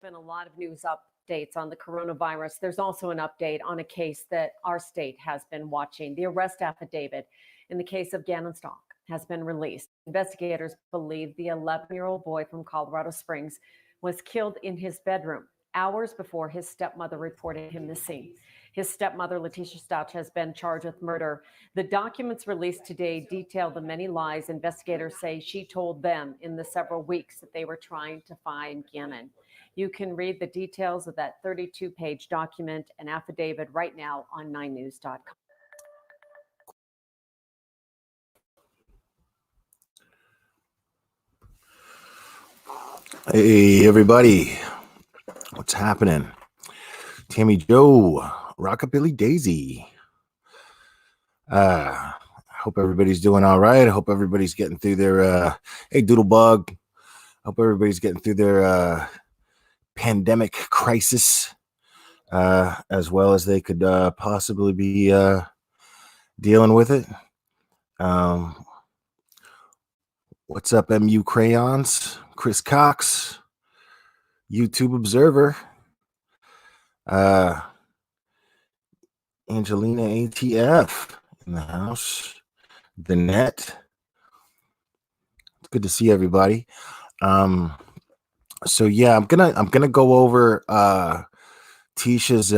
Been a lot of news updates on the coronavirus. There's also an update on a case that our state has been watching. The arrest affidavit in the case of Gannon Stauch has been released. Investigators believe the 11-year-old boy from Colorado Springs was killed in his bedroom hours before his stepmother reported him missing. His stepmother, Leticia Stauch, has been charged with murder. The documents released today detail the many lies investigators say she told them in the several weeks that they were trying to find Gannon. You can read the details of that 32-page document and affidavit right now on 9news.com. Hey, everybody. What's happening? Tammy Joe, Rockabilly Daisy. Hope everybody's doing all right. I hope everybody's getting through their, hey, Doodlebug. Hope everybody's getting through their pandemic crisis as well as they could possibly be dealing with it. What's up, MU Crayons? Chris Cox, YouTube Observer. Angelina ATF in the house. The net. It's good to see everybody. So yeah, I'm gonna go over Tisha's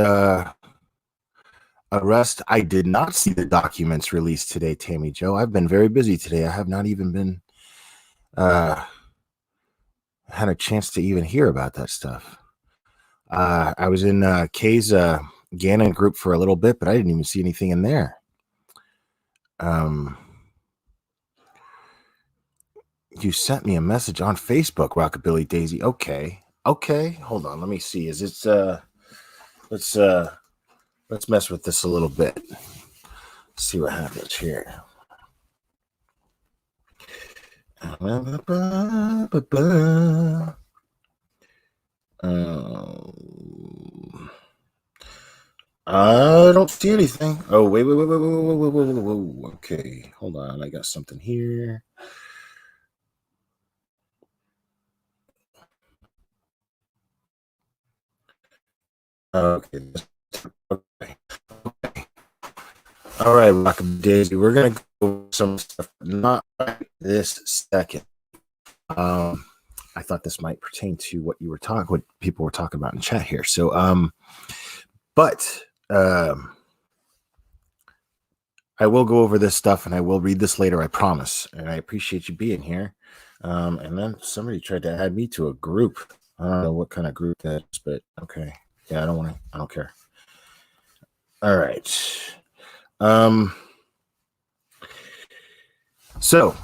arrest. I did not see the documents released today, Tammy Joe. I've been very busy today. I have not even been had a chance to even hear about that stuff. I was in Kay's Gannon group for a little bit, but I didn't even see anything in there. You sent me a message on Facebook, Rockabilly Daisy. Okay. Hold on. Let me see. Is it let's mess with this a little bit. See what happens here. I don't see anything. Oh, wait. Okay, hold on. I got something here. Okay. All right, Rock'em Daisy. We're gonna go over some stuff, not right this second. I thought this might pertain to what people were talking about in chat here. So, but I will go over this stuff and I will read this later, I promise. And I appreciate you being here. And then somebody tried to add me to a group. I don't know what kind of group that is, but okay. Yeah, I don't care. All right. So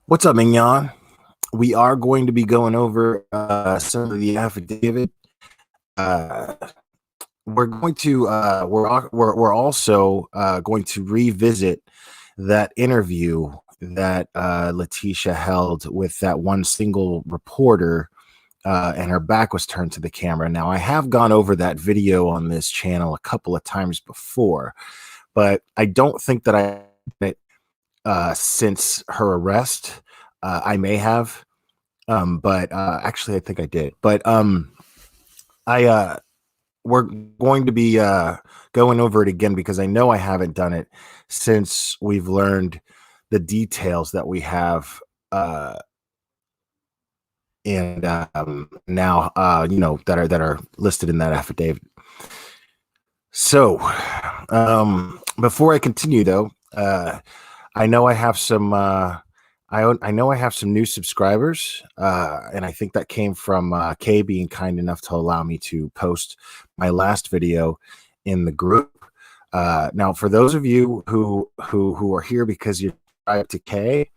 what's up, Mignon? We are going to be going over some of the affidavit. We're going to we're also going to revisit that interview that Leticia held with that one single reporter, and her back was turned to the camera. Now, I have gone over that video on this channel a couple of times before, but I don't think that I did it since her arrest. I may have, but actually, I think I did. But we're going to be going over it again because I know I haven't done it since we've learned the details that we have, and now that are listed in that affidavit. So before I continue, though, I know I have some. I know I have some new subscribers, and I think that came from Kay being kind enough to allow me to post my last video in the group. Now, for those of you who are here because you're subscribed to Kay,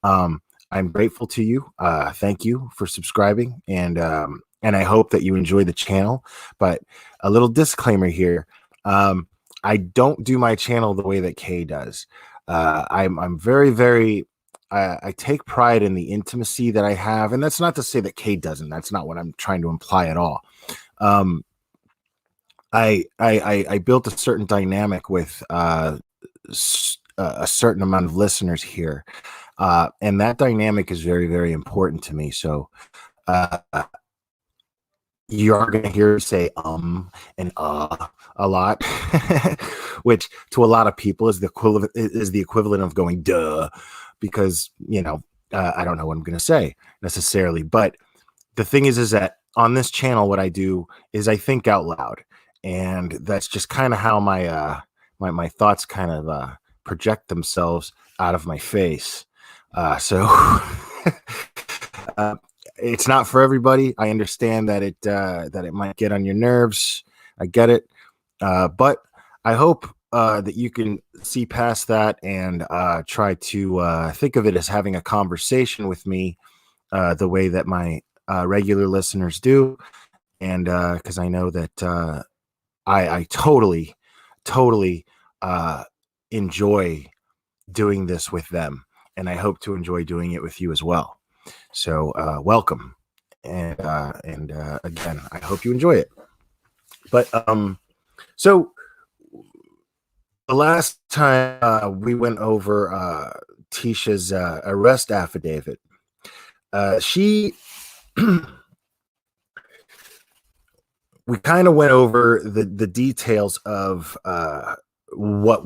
I'm grateful to you. Thank you for subscribing, and I hope that you enjoy the channel. But a little disclaimer here: I don't do my channel the way that Kay does. I'm very, very. I take pride in the intimacy that I have, and that's not to say that Kay doesn't. That's not what I'm trying to imply at all. I built a certain dynamic with a certain amount of listeners here, and that dynamic is very, very important to me. So you are going to hear me say and a lot, which to a lot of people is the equivalent of going duh, because I don't know what I'm going to say necessarily. But the thing is that on this channel, what I do is I think out loud, and that's just kind of how my thoughts kind of project themselves out of my face. So it's not for everybody. I understand that it might get on your nerves. I get it, but I hope that you can see past that and try to think of it as having a conversation with me, the way that my regular listeners do, and because I know that I totally enjoy doing this with them, and I hope to enjoy doing it with you as well. So welcome, and again, I hope you enjoy it. But so the last time we went over Tisha's arrest affidavit, she we kind of went over the details of what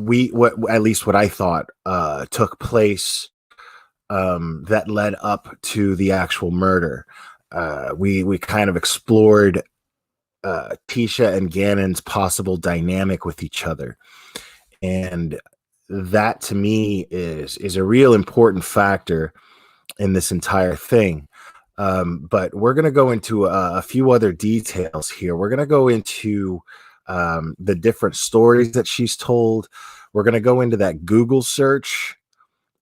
at least what I thought took place that led up to the actual murder. We kind of explored Tisha and Gannon's possible dynamic with each other, and that to me is a real important factor in this entire thing. But we're going to go into a few other details here. We're going to go into the different stories that she's told. We're going to go into that Google search,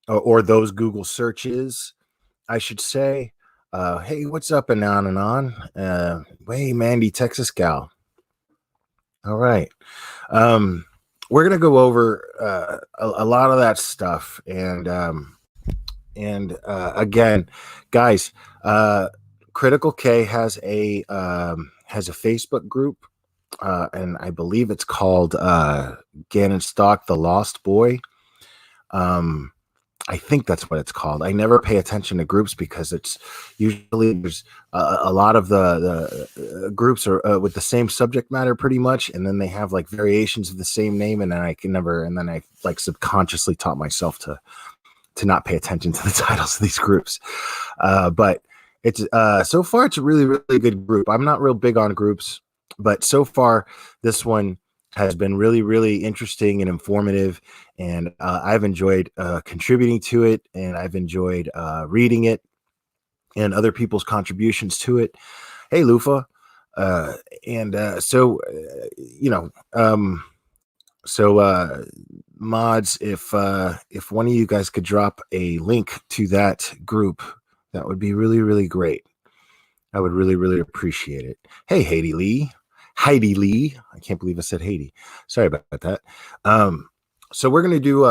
or those Google searches, I should say. Hey, what's up and on and on? Hey, Mandy, Texas gal. All right. We're going to go over a lot of that stuff. And again, guys, Critical K has a Facebook group, and I believe it's called Gannon Stauch, the Lost Boy. I think that's what it's called. I never pay attention to groups because it's usually there's a lot of the groups are with the same subject matter pretty much, and then they have like variations of the same name, and then I like subconsciously taught myself to not pay attention to the titles of these groups. But it's so far it's a really, really good group. I'm not real big on groups, but so far this one has been really, really interesting and informative, and I've enjoyed contributing to it, and I've enjoyed reading it and other people's contributions to it. Hey, Lufa. So mods, if one of you guys could drop a link to that group, that would be really, really great. I would really, really appreciate it. Hey, Heidi Lee. I can't believe I said Haiti. Sorry about that. So we're gonna do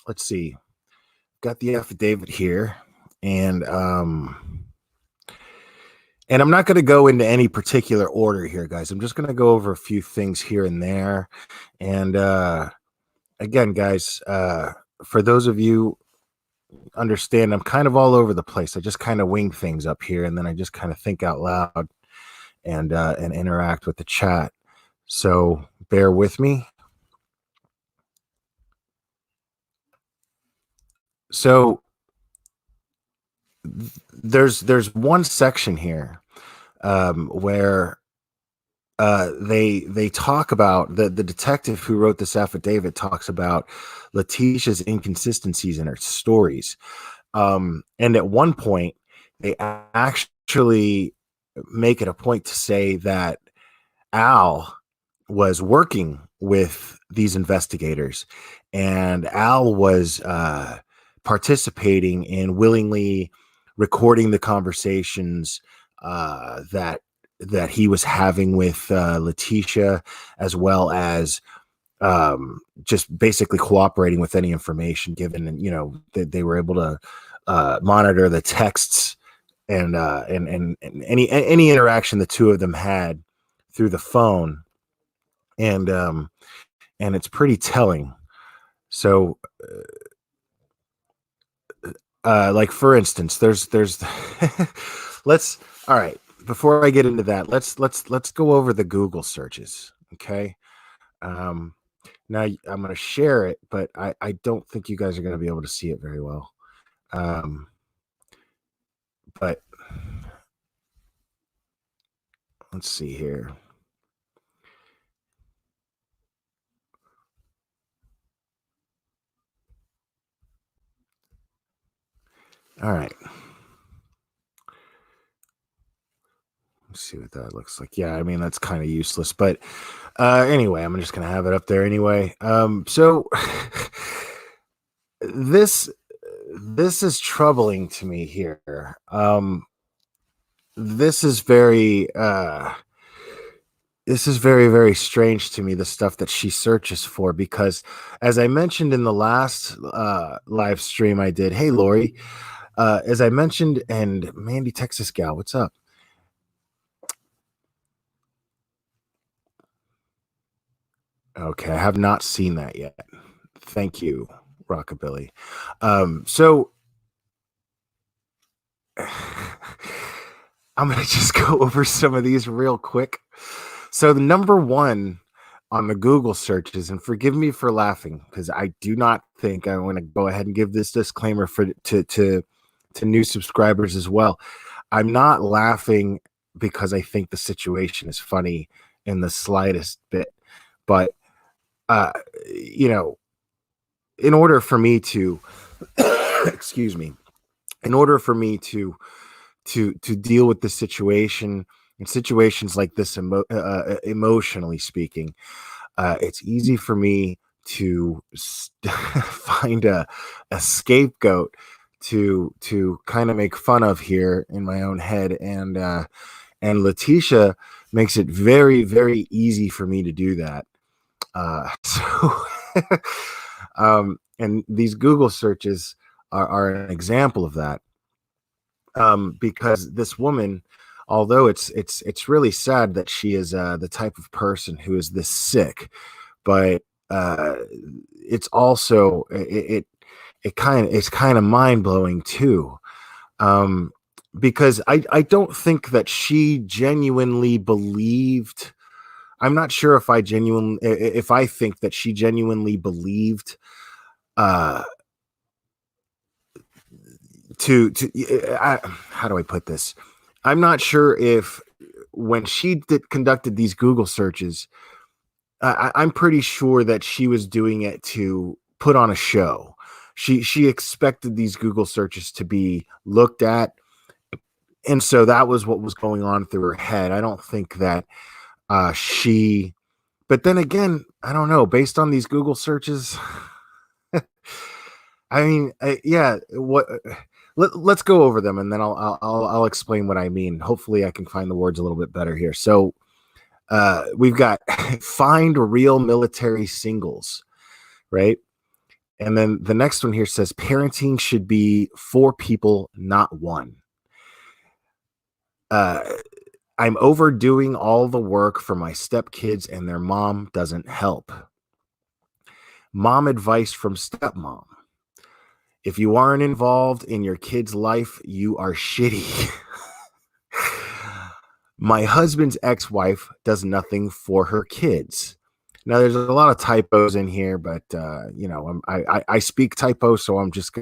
let's see. Got the affidavit here, and I'm not going to go into any particular order here, guys. I'm just going to go over a few things here and there. And again, guys, for those of you understand, I'm kind of all over the place. I just kind of wing things up here, and then I just kind of think out loud and interact with the chat. So bear with me. So there's one section here where they talk about the detective who wrote this affidavit talks about Leticia's inconsistencies in her stories, and at one point they actually make it a point to say that Al was working with these investigators, and Al was participating in willingly recording the conversations that he was having with Leticia, as well as just basically cooperating with any information given. And they were able to monitor the texts and any interaction the two of them had through the phone, and it's pretty telling. So like for instance, there's let's all right, before I get into that, let's go over the Google searches. Okay. Now I'm going to share it, but I don't think you guys are going to be able to see it very well. But let's see here. All right. Let's see what that looks like. Yeah, I mean, that's kind of useless, but anyway, I'm just going to have it up there anyway. So this is troubling to me here. This is very very strange to me, the stuff that she searches for, because as I mentioned in the last live stream I did, hey Lori, as I mentioned, and Mandy Texas Gal, what's up? Okay, I have not seen that yet. Thank you, Rockabilly. So I'm going to just go over some of these real quick. So the number one on the Google searches, and forgive me for laughing, because I do not think I want to go ahead and give this disclaimer to new subscribers as well. I'm not laughing because I think the situation is funny in the slightest bit, but you know, in order for me to excuse me, in order for me to deal with the situation in situations like this, emotionally speaking, it's easy for me to find a scapegoat to kind of make fun of here in my own head, and Leticia makes it very, very easy for me to do that. So and these Google searches are an example of that. Because this woman, although it's really sad that she is the type of person who is this sick, but it's also it's kind of mind blowing too, because I don't think that she genuinely believed. I'm not sure if I think that she genuinely believed how do I put this? I'm not sure if when she conducted these Google searches, I'm pretty sure that she was doing it to put on a show. She expected these Google searches to be looked at, and so that was what was going on through her head. I don't think that she. But then again, I don't know. Based on these Google searches, I mean, yeah. What? Let's go over them, and then I'll explain what I mean. Hopefully, I can find the words a little bit better here. So, we've got find real military singles, right? And then the next one here says parenting should be for people, not one. I'm overdoing all the work for my stepkids, and their mom doesn't help. Mom advice from stepmom. If you aren't involved in your kid's life, you are shitty. My husband's ex-wife does nothing for her kids. Now, there's a lot of typos in here, but I speak typos, so I'm just,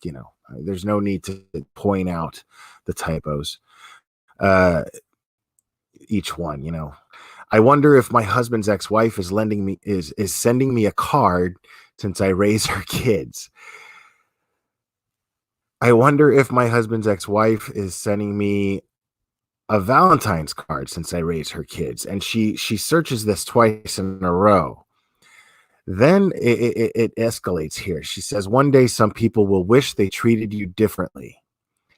there's no need to point out the typos. Each one, I wonder if my husband's ex-wife is sending me a card since I raise her kids. I wonder if my husband's ex-wife is sending me a Valentine's card since I raise her kids. And she searches this twice in a row. Then it escalates here. She says, one day some people will wish they treated you differently.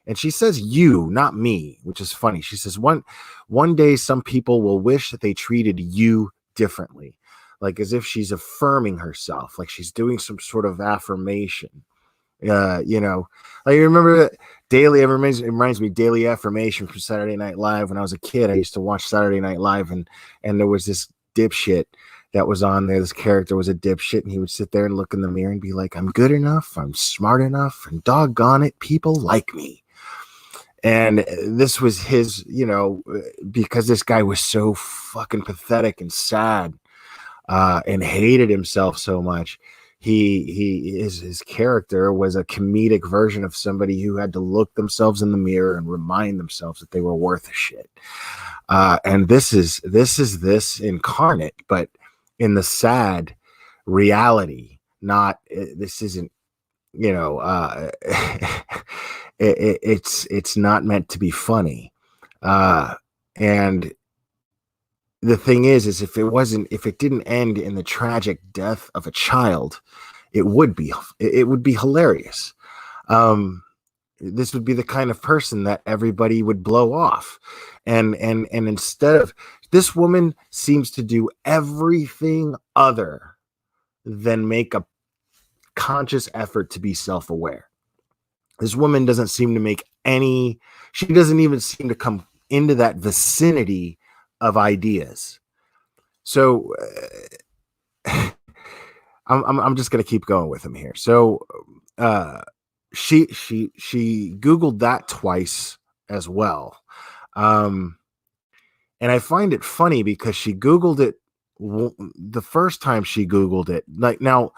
And she says you, not me, which is funny. She says, one day some people will wish that they treated you differently. Like as if she's affirming herself, like she's doing some sort of affirmation. Like you remember that it reminds me daily affirmation from Saturday Night Live. When I was a kid, I used to watch Saturday Night Live, and there was this dipshit that was on there. This character was a dipshit, and he would sit there and look in the mirror and be like, I'm good enough, I'm smart enough, and doggone it, people like me. And this was his, because this guy was so fucking pathetic and sad, and hated himself so much. His character was a comedic version of somebody who had to look themselves in the mirror and remind themselves that they were worth a shit. And this is this incarnate, but in the sad reality. Not this isn't, it's not meant to be funny. And the thing is if it didn't end in the tragic death of a child, it would be hilarious. This would be the kind of person that everybody would blow off. And instead of, this woman seems to do everything other than make a conscious effort to be self-aware. This woman doesn't seem to make she doesn't even seem to come into that vicinity of ideas. So I'm just going to keep going with him here. So she Googled that twice as well. And I find it funny because she Googled it the first time she Googled it. Like, now,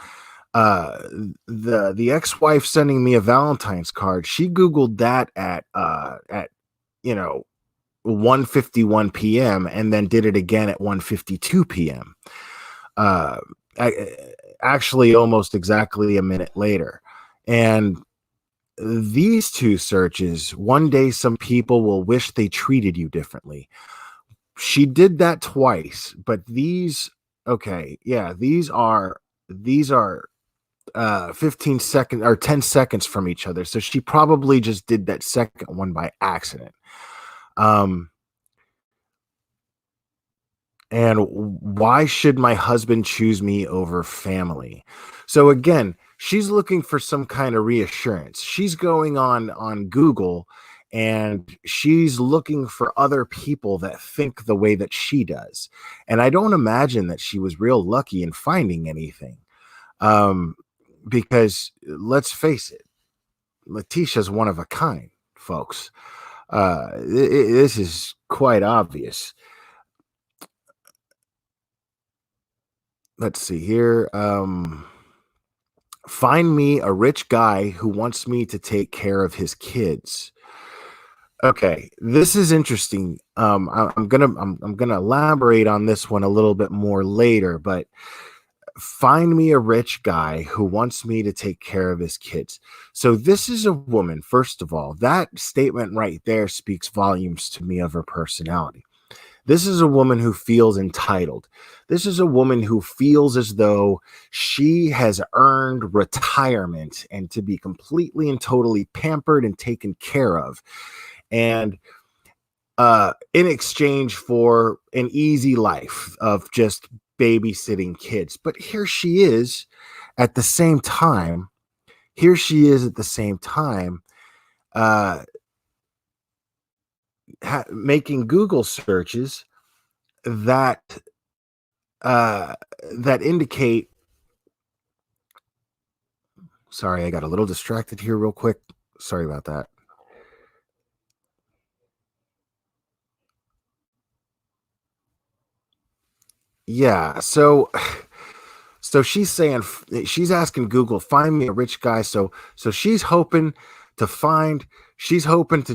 the ex-wife sending me a Valentine's card, she Googled that at 1:51 p.m. and then did it again at 1:52 p.m. Actually almost exactly a minute later. And these two searches, one day some people will wish they treated you differently. She did that twice, but these are 15 seconds or 10 seconds from each other. So she probably just did that second one by accident. And why should my husband choose me over family? So again, she's looking for some kind of reassurance. She's going on Google and she's looking for other people that think the way that she does. And I don't imagine that she was real lucky in finding anything. Because let's face it, Leticia's one of a kind, folks. This is quite obvious. Let's see here. Find me a rich guy who wants me to take care of his kids. Okay, this is interesting. I'm gonna elaborate on this one a little bit more later, but find me a rich guy who wants me to take care of his kids. So this is a woman, first of all. That statement right there speaks volumes to me of her personality. This is a woman who feels entitled. This is a woman who feels as though she has earned retirement and to be completely and totally pampered and taken care of. And in exchange for an easy life of just babysitting kids. But here she is at the same time. Making Google searches that indicate. Sorry, I got a little distracted here real quick. Sorry about that. Yeah, so she's saying, she's asking Google, find me a rich guy. So she's hoping to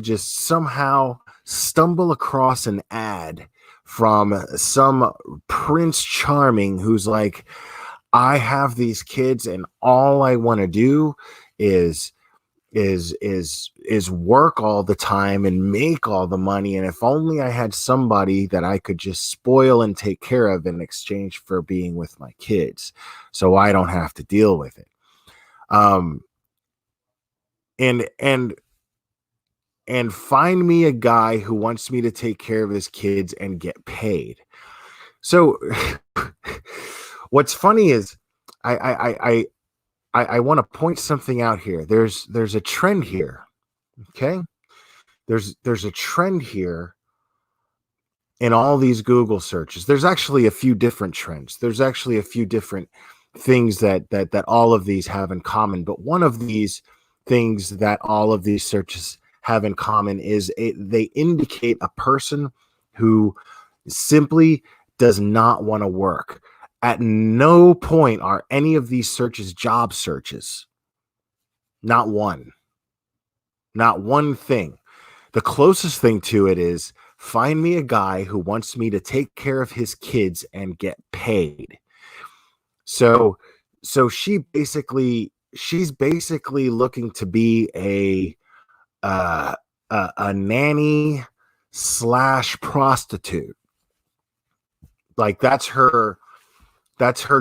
just somehow stumble across an ad from some Prince Charming who's like, I have these kids and all I want to do is work all the time and make all the money, and if only I had somebody that I could just spoil and take care of in exchange for being with my kids, so I don't have to deal with it. And find me a guy who wants me to take care of his kids and get paid. So what's funny is I want to point something out here. There's a trend here. Okay. There's a trend here in all these Google searches. There's actually a few different trends. There's actually a few different things that all of these have in common. But one of these things that all of these searches have in common is they indicate a person who simply does not want to work. At no point are any of these searches job searches. Not one. Not one thing. The closest thing to it is find me a guy who wants me to take care of his kids and get paid. So she's basically looking to be a nanny / prostitute. Like that's her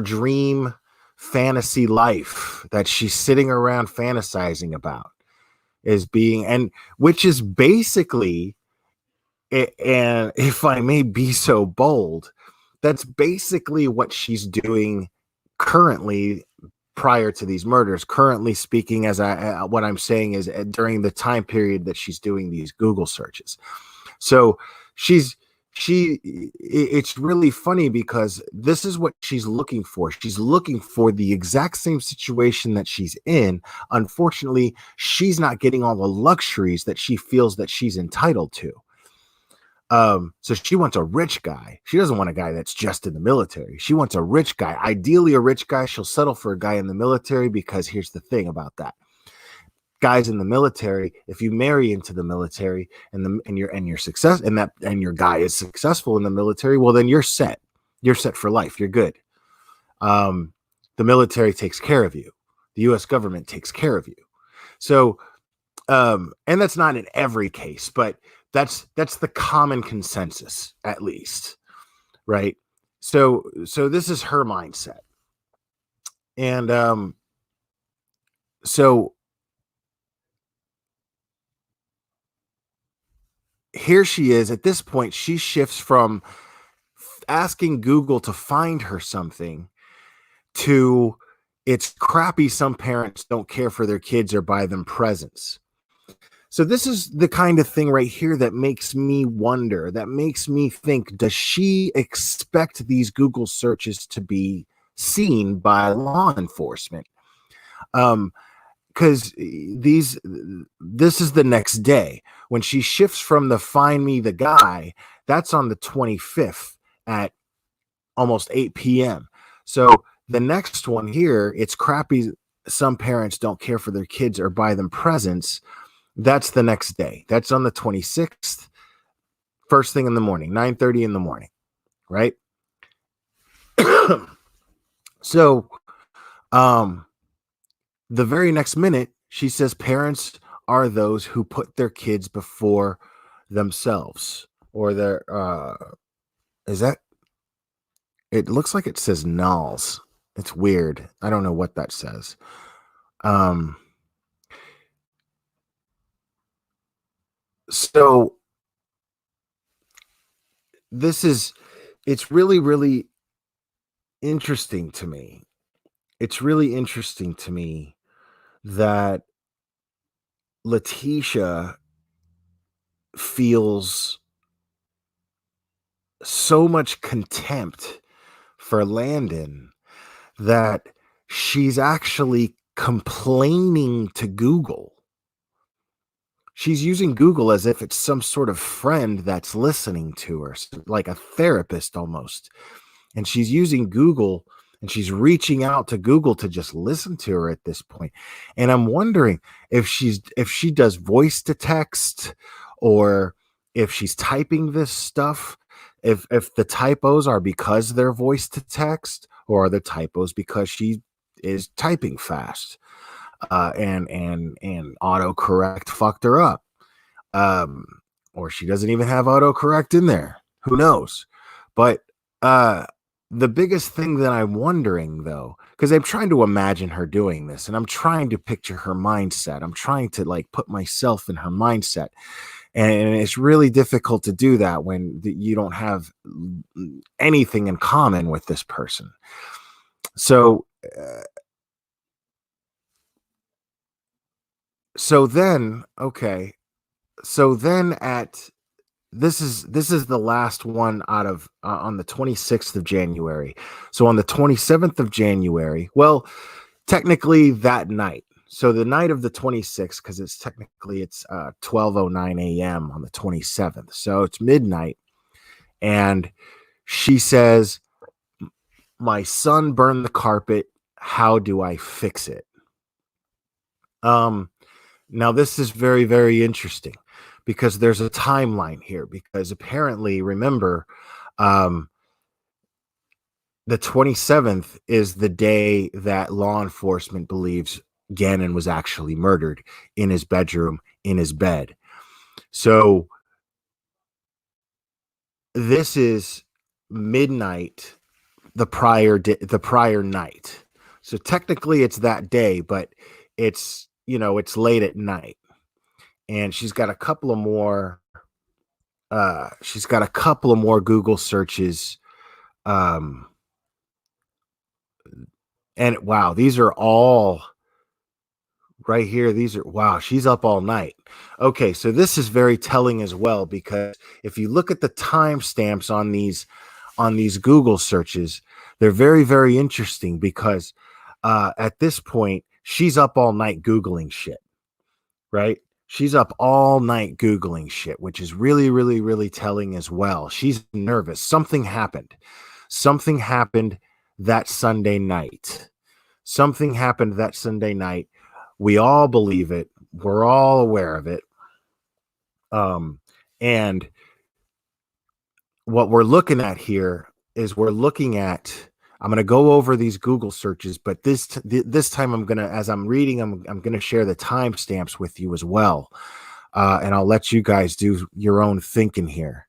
dream fantasy life that she's sitting around fantasizing about, is being, and which is basically, and if I may be so bold, that's basically what she's doing currently prior to these murders. Currently speaking, as what I'm saying is during the time period that she's doing these Google searches. So it's really funny because this is what she's looking for. She's looking for the exact same situation that she's in. Unfortunately, she's not getting all the luxuries that she feels that she's entitled to. So she wants a rich guy. She doesn't want a guy that's just in the military. She wants a rich guy, ideally a rich guy. She'll settle for a guy in the military because here's the thing about that. Guys in the military, if you marry into the military and your success and your guy is successful in the military, well, then you're set for life. You're good. The military takes care of you. The U.S. government takes care of you. So, and that's not in every case, but that's the common consensus, at least, right? So this is her mindset. And so here she is. At this point, she shifts from asking Google to find her something to it's crappy some parents don't care for their kids or buy them presents. So this is the kind of thing right here that makes me wonder, that makes me think, does she expect these Google searches to be seen by law enforcement? Because this is the next day when she shifts from the find me the guy. That's on the 25th at almost 8 p.m. So the next one here, it's crappy some parents don't care for their kids or buy them presents. That's the next day. That's on the 26th, first thing in the morning, 9:30 in the morning, right? So the very next minute, she says parents are those who put their kids before themselves, or their is that, it looks like it says nulls. It's weird. I don't know what that says. So it's really, really interesting to me. It's really interesting to me that Leticia feels so much contempt for Landon that she's actually complaining to Google. She's using Google as if it's some sort of friend that's listening to her, like a therapist almost. And she's using Google and she's reaching out to Google to just listen to her at this point. And I'm wondering if she does voice to text, or if she's typing this stuff, if the typos are because they're voice to text, or are the typos because she is typing fast. And autocorrect fucked her up. Or she doesn't even have autocorrect in there. Who knows? But the biggest thing that I'm wondering, though, because I'm trying to imagine her doing this, and I'm trying to picture her mindset. I'm trying to like put myself in her mindset. And it's really difficult to do that when you don't have anything in common with this person. So then at this is the last one out of on the 26th of January. So on the 27th of January, well, technically that night, So the night of the 26th, because it's 12:09 a.m. on the 27th. So it's midnight. And she says, my son burned the carpet. How do I fix it? Now this is very, very interesting because there's a timeline here, because apparently, remember, the 27th is the day that law enforcement believes Gannon was actually murdered in his bedroom, in his bed. So this is midnight the prior night. So technically it's that day, but it's, it's late at night. And she's got a couple of more Google searches. And wow, these are all right here. Wow, she's up all night. Okay, so this is very telling as well, because if you look at the timestamps on these Google searches, they're very, very interesting, because at this point, she's up all night Googling shit, right? She's up all night Googling shit, which is really, really, really telling as well. She's nervous. Something happened. Something happened that Sunday night. Something happened that Sunday night. We all believe it. We're all aware of it. And what we're looking at here is I'm going to go over these Google searches, but this time as I'm reading, I'm going to share the timestamps with you as well. And I'll let you guys do your own thinking here.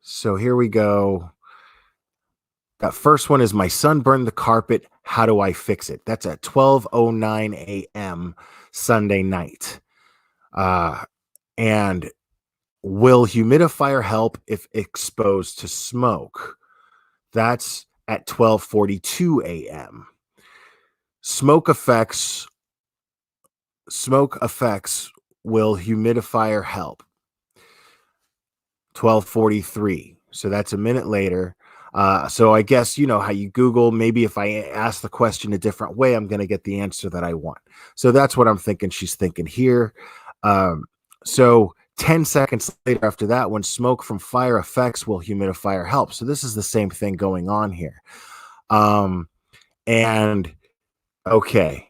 So here we go. That first one is, my son burned the carpet. How do I fix it? That's at 12:09 a.m. Sunday night. And will humidifier help if exposed to smoke? That's at 12:42 a.m. Smoke effects. Will humidifier help? 12:43. So that's a minute later. So I guess you know how you Google. Maybe if I ask the question a different way, I'm going to get the answer that I want. So that's what I'm thinking she's thinking here. So 10 seconds later after that one, smoke from fire effects, will humidifier help? So this is the same thing going on here. And okay,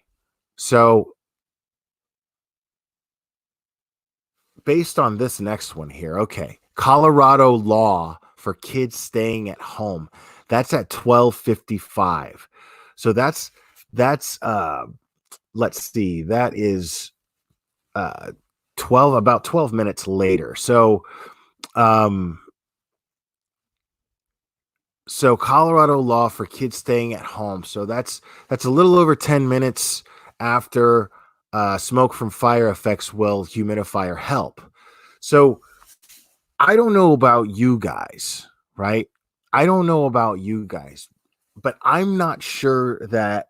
so based on this next one here, okay, Colorado law for kids staying at home, that's at 12:55. So that's let's see, that is about 12 minutes later. So Colorado law for kids staying at home, so that's a little over 10 minutes after smoke from fire effects, will humidifier help? So I don't know about you guys, right? I don't know about you guys, but I'm not sure that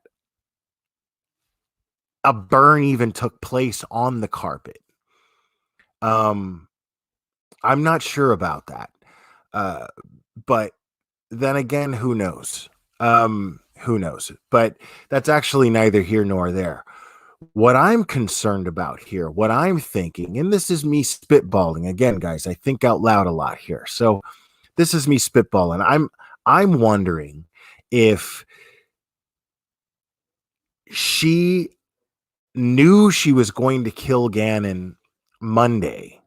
a burn even took place on the carpet. I'm not sure about that. But then again, who knows? Who knows? But that's actually neither here nor there. What I'm concerned about here, what I'm thinking, and this is me spitballing again, guys. I think out loud a lot here. So this is me spitballing. I'm wondering if she knew she was going to kill Gannon Monday,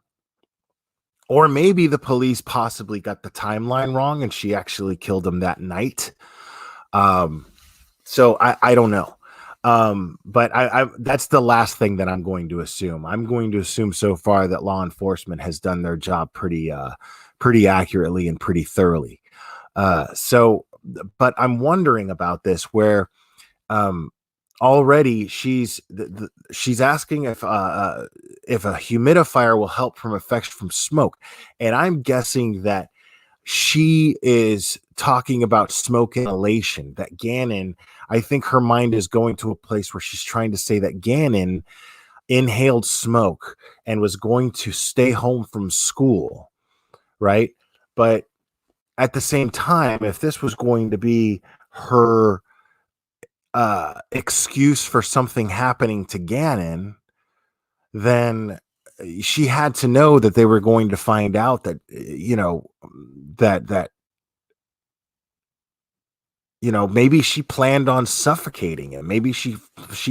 or maybe the police possibly got the timeline wrong and she actually killed him that night. So I don't know. But I that's the last thing that I'm going to assume. I'm going to assume so far that law enforcement has done their job pretty accurately and pretty thoroughly. But I'm wondering about this, where already she's asking if a humidifier will help from effects from smoke, and I'm guessing that she is talking about smoke inhalation. That Gannon, I think her mind is going to a place where she's trying to say that Gannon inhaled smoke and was going to stay home from school, right? But at the same time, if this was going to be her excuse for something happening to Gannon, then she had to know that they were going to find out that, that maybe she planned on suffocating him. Maybe she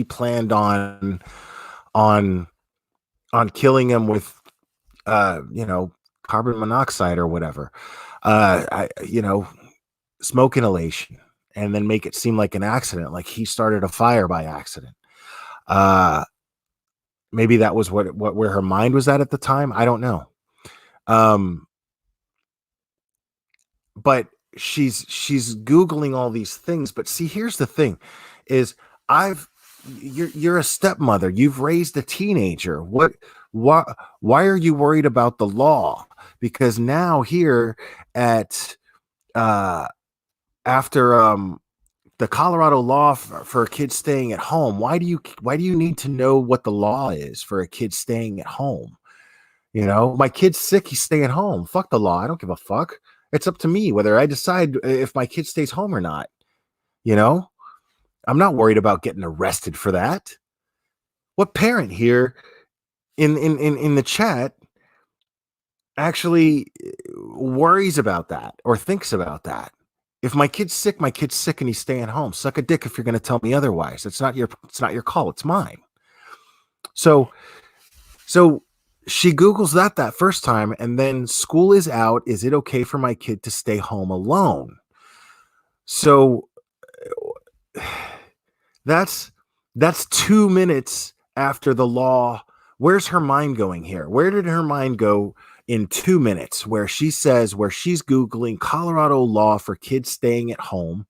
planned on killing him with carbon monoxide or whatever, smoke inhalation, and then make it seem like an accident, like he started a fire by accident. Maybe that was where her mind was at the time. I don't know. But she's Googling all these things. But see, here's the thing is you're a stepmother. You've raised a teenager. Why are you worried about the law? Because now here at after the Colorado law for a kid staying at home, why do you need to know what the law is for a kid staying at home? My kid's sick, he's staying home. Fuck the law. I don't give a fuck. It's up to me whether I decide if my kid stays home or not. I'm not worried about getting arrested for that. What parent here in the chat actually worries about that or thinks about that? If my kid's sick and he's staying home. Suck a dick if you're going to tell me otherwise. It's not your call. It's mine. So she Googles that first time, and then school is out. Is it okay for my kid to stay home alone? So that's 2 minutes after the law. Where's her mind going here? Where did her mind go in 2 minutes where she's Googling Colorado law for kids staying at home,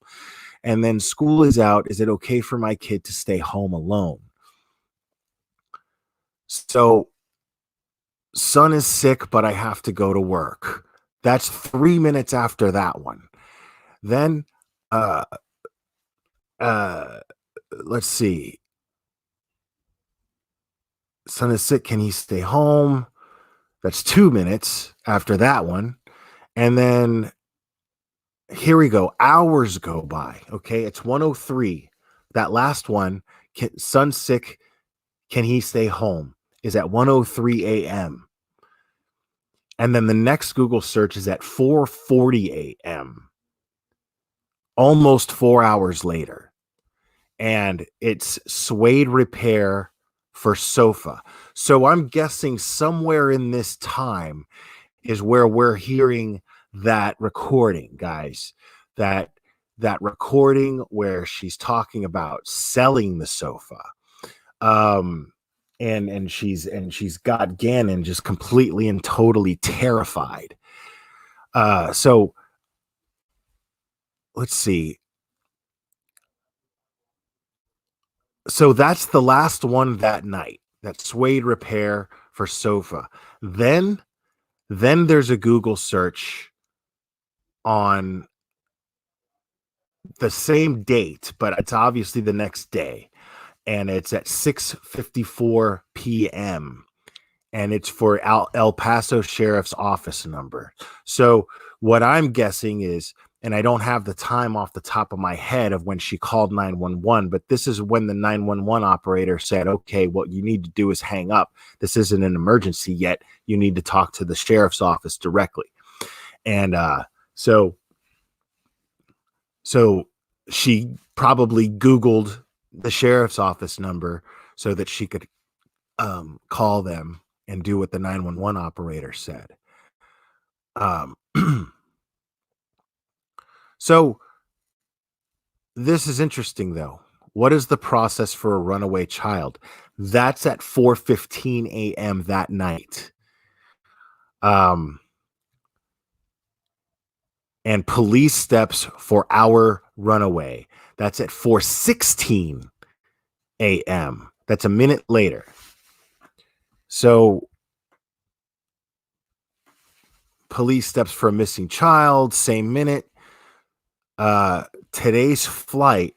and then school is out. Is it okay for my kid to stay home alone? So son is sick, but I have to go to work. That's 3 minutes after that one. Then, let's see. Son is sick. Can he stay home? That's 2 minutes after that one. And then here we go. Hours go by. Okay. It's 1:03. That last one, son's sick. Can he stay home? Is at 1:03 a.m. And then the next Google search is at 4:40 a.m. Almost 4 hours later. And it's suede repair for sofa. So I'm guessing somewhere in this time is where we're hearing that recording, guys. That recording where she's talking about selling the sofa. And she's got Gannon just completely and totally terrified. So let's see. So that's the last one that night. That suede repair for sofa. Then there's a Google search on the same date, but it's obviously the next day, and it's at 6:54 p.m. and it's for El Paso Sheriff's Office number. So what I'm guessing is, and I don't have the time off the top of my head of when she called 911, but this is when the 911 operator said, okay, what you need to do is hang up. This isn't an emergency yet. You need to talk to the sheriff's office directly. And so she probably Googled the sheriff's office number so that she could call them and do what the 911 operator said. So this is interesting, though. What is the process for a runaway child? That's at 4:15 a.m. that night. And police steps for our runaway. That's at 4:16 a.m. That's a minute later. So police steps for a missing child, same minute. Today's flight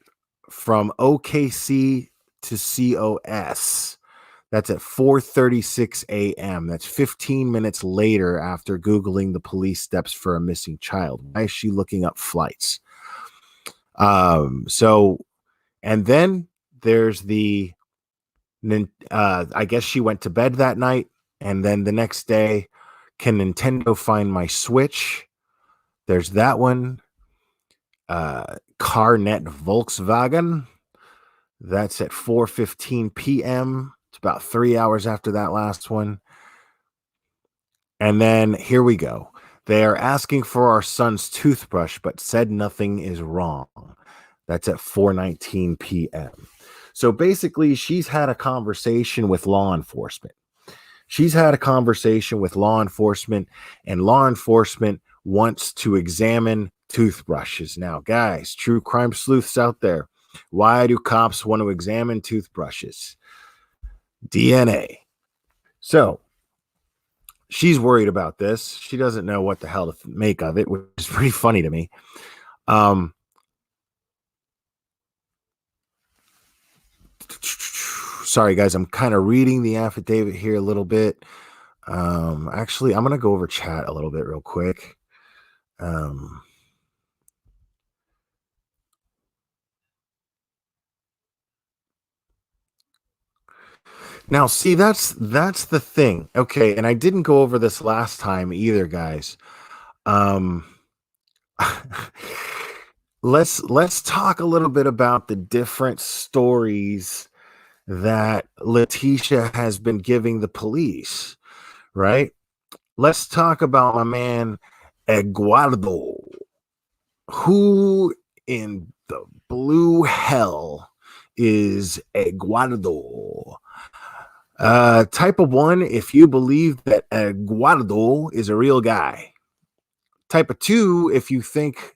from OKC to COS, that's at 4:36 a.m. That's 15 minutes later after Googling the police steps for a missing child. Why is she looking up flights? So And then there's I guess she went to bed that night. And then the next day, can Nintendo find my Switch? There's that one. CarNet Volkswagen. That's at 4:15 p.m. It's about 3 hours after that last one. And then here we go. They are asking for our son's toothbrush, but said nothing is wrong. That's at 4:19 p.m. So basically, she's had a conversation with law enforcement. She's had a conversation with law enforcement, and law enforcement wants to examine toothbrushes. Now, guys, true crime sleuths out there, why do cops want to examine toothbrushes? DNA. So she's worried about this. She doesn't know what the hell to make of it, which is pretty funny to me. Sorry, guys, I'm kind of reading the affidavit here a little bit. Actually, I'm gonna go over chat a little bit real quick. Now, see, that's the thing. Okay, and I didn't go over this last time either, guys. Let's talk a little bit about the different stories that Leticia has been giving the police, right? Let's talk about my man Eduardo. Who in the blue hell is Eduardo? Type of 1, if you believe that Eduardo is a real guy. Type of 2, if you think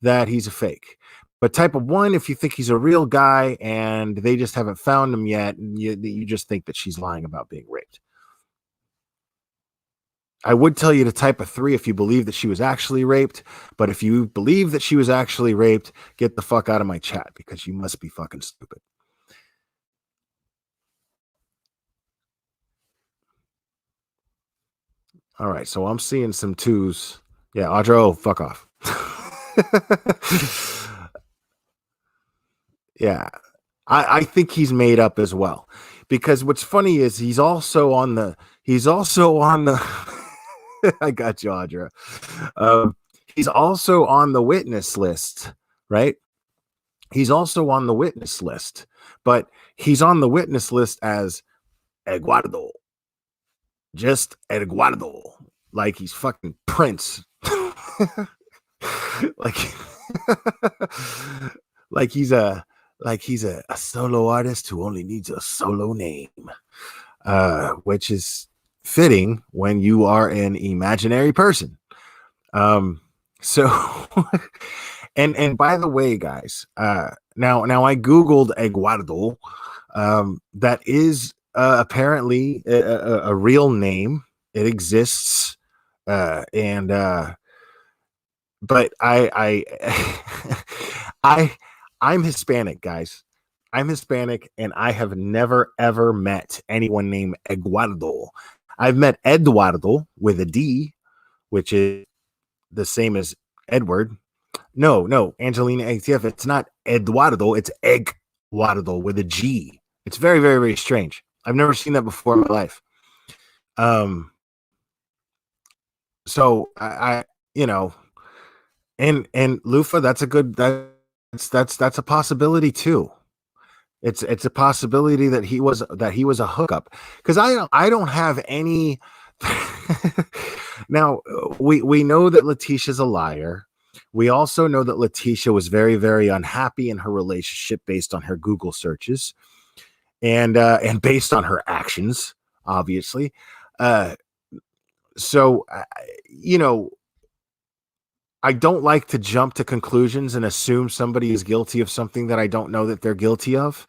that he's a fake. But type of 1, if you think he's a real guy and they just haven't found him yet, and you just think that she's lying about being raped. I would tell you to type a 3 if you believe that she was actually raped, but if you believe that she was actually raped, get the fuck out of my chat because you must be fucking stupid. All right, so I'm seeing some 2s. Yeah, Audro, fuck off. Yeah, I think he's made up as well, because what's funny is he's also on the I got you, Audra. He's also on the witness list, right? He's also on the witness list, but he's on the witness list as Eduardo. Just Eduardo. Like he's fucking Prince. like like he's a solo artist who only needs a solo name. Which is fitting when you are an imaginary person. So and by the way, guys, now I googled Eduardo. That is apparently a real name. It exists, but I'm Hispanic, guys. I'm Hispanic, and I have never ever met anyone named Eduardo. I've met Eduardo with a D, which is the same as Edward. No, Angelina ATF. It's not Eduardo. It's Eduardo with a G. It's very, very, very strange. I've never seen that before in my life. So I and Lufa, that's a good that's a possibility too. It's a possibility that he was a hookup, because I don't have any. Now we know that Leticia's a liar. We also know that Leticia was very, very unhappy in her relationship based on her Google searches and based on her actions, obviously. So I don't like to jump to conclusions and assume somebody is guilty of something that I don't know that they're guilty of.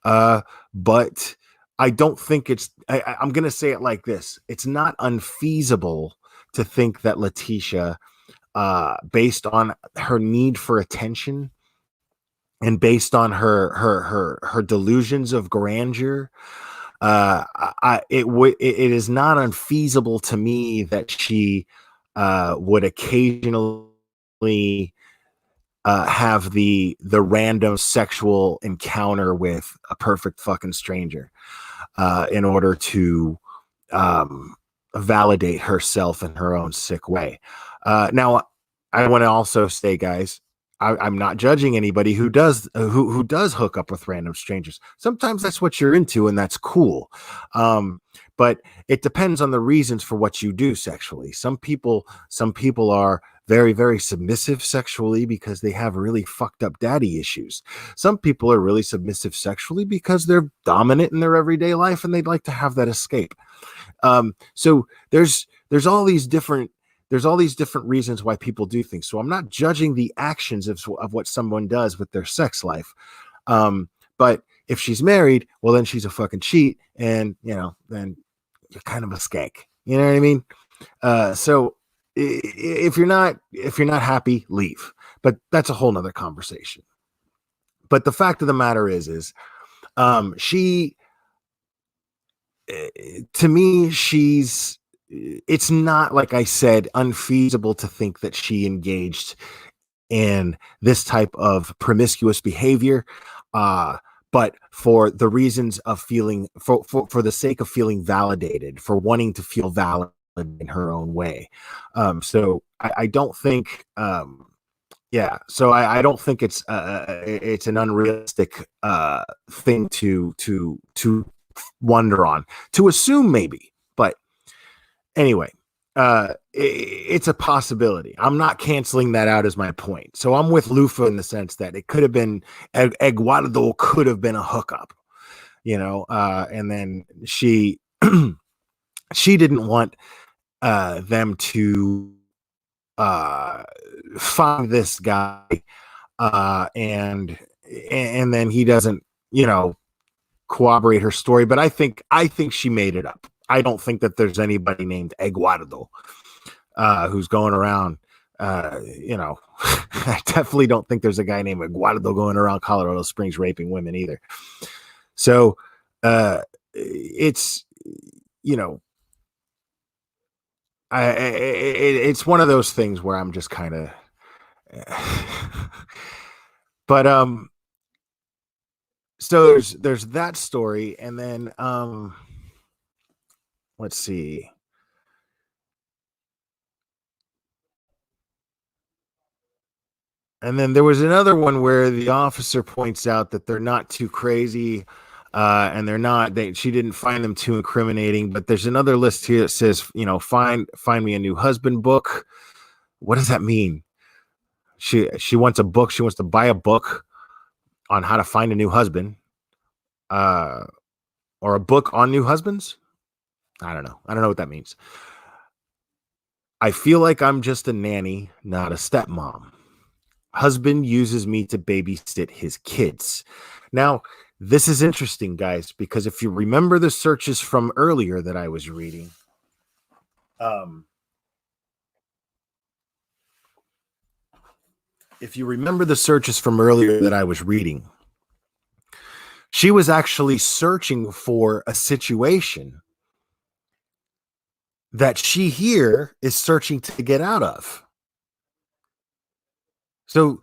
But I don't think I'm going to say it like this. It's not unfeasible to think that Leticia, based on her need for attention and based on her delusions of grandeur, it is not unfeasible to me that she would occasionally have the random sexual encounter with a perfect fucking stranger in order to validate herself in her own sick way. Now, I want to also say, guys, I'm not judging anybody who does hook up with random strangers. Sometimes that's what you're into, and that's cool. But it depends on the reasons for what you do sexually. Some people are very, very submissive sexually because they have really fucked up daddy issues. Some people are really submissive sexually because they're dominant in their everyday life and they'd like to have that escape. So there's all these different reasons why people do things. So I'm not judging the actions of what someone does with their sex life. But if she's married, well, then she's a fucking cheat, and then you're kind of a skank. You know what I mean? So if you're not happy, leave. But that's a whole nother conversation. But the fact of the matter is she, to me, it's not, like I said, unfeasible to think that she engaged in this type of promiscuous behavior, but for the reasons of feeling, for the sake of feeling validated, for wanting to feel valid in her own way. So I don't think, so I don't think it's an unrealistic thing to wonder on, to assume maybe, but anyway, it's a possibility. I'm not canceling that out as my point. So I'm with Lufa in the sense that it could have been, Eduardo could have been a hookup, and then she she didn't want them to find this guy, and then he doesn't, corroborate her story. But I think she made it up. I don't think that there's anybody named Eduardo who's going around. I definitely don't think there's a guy named Eduardo going around Colorado Springs raping women either. So it's it's one of those things where I'm just kind of but so there's that story, and then let's see. And then there was another one where the officer points out that they're not too crazy, and she didn't find them too incriminating. But there's another list here that says, find me a new husband book. What does that mean? She wants a book. She wants to buy a book on how to find a new husband, or a book on new husbands. I don't know what that means. I feel like I'm just a nanny, not a stepmom. Husband uses me to babysit his kids. Now, this is interesting, guys, because if you remember the searches from earlier that I was reading, she was actually searching for a situation that she here is searching to get out of. So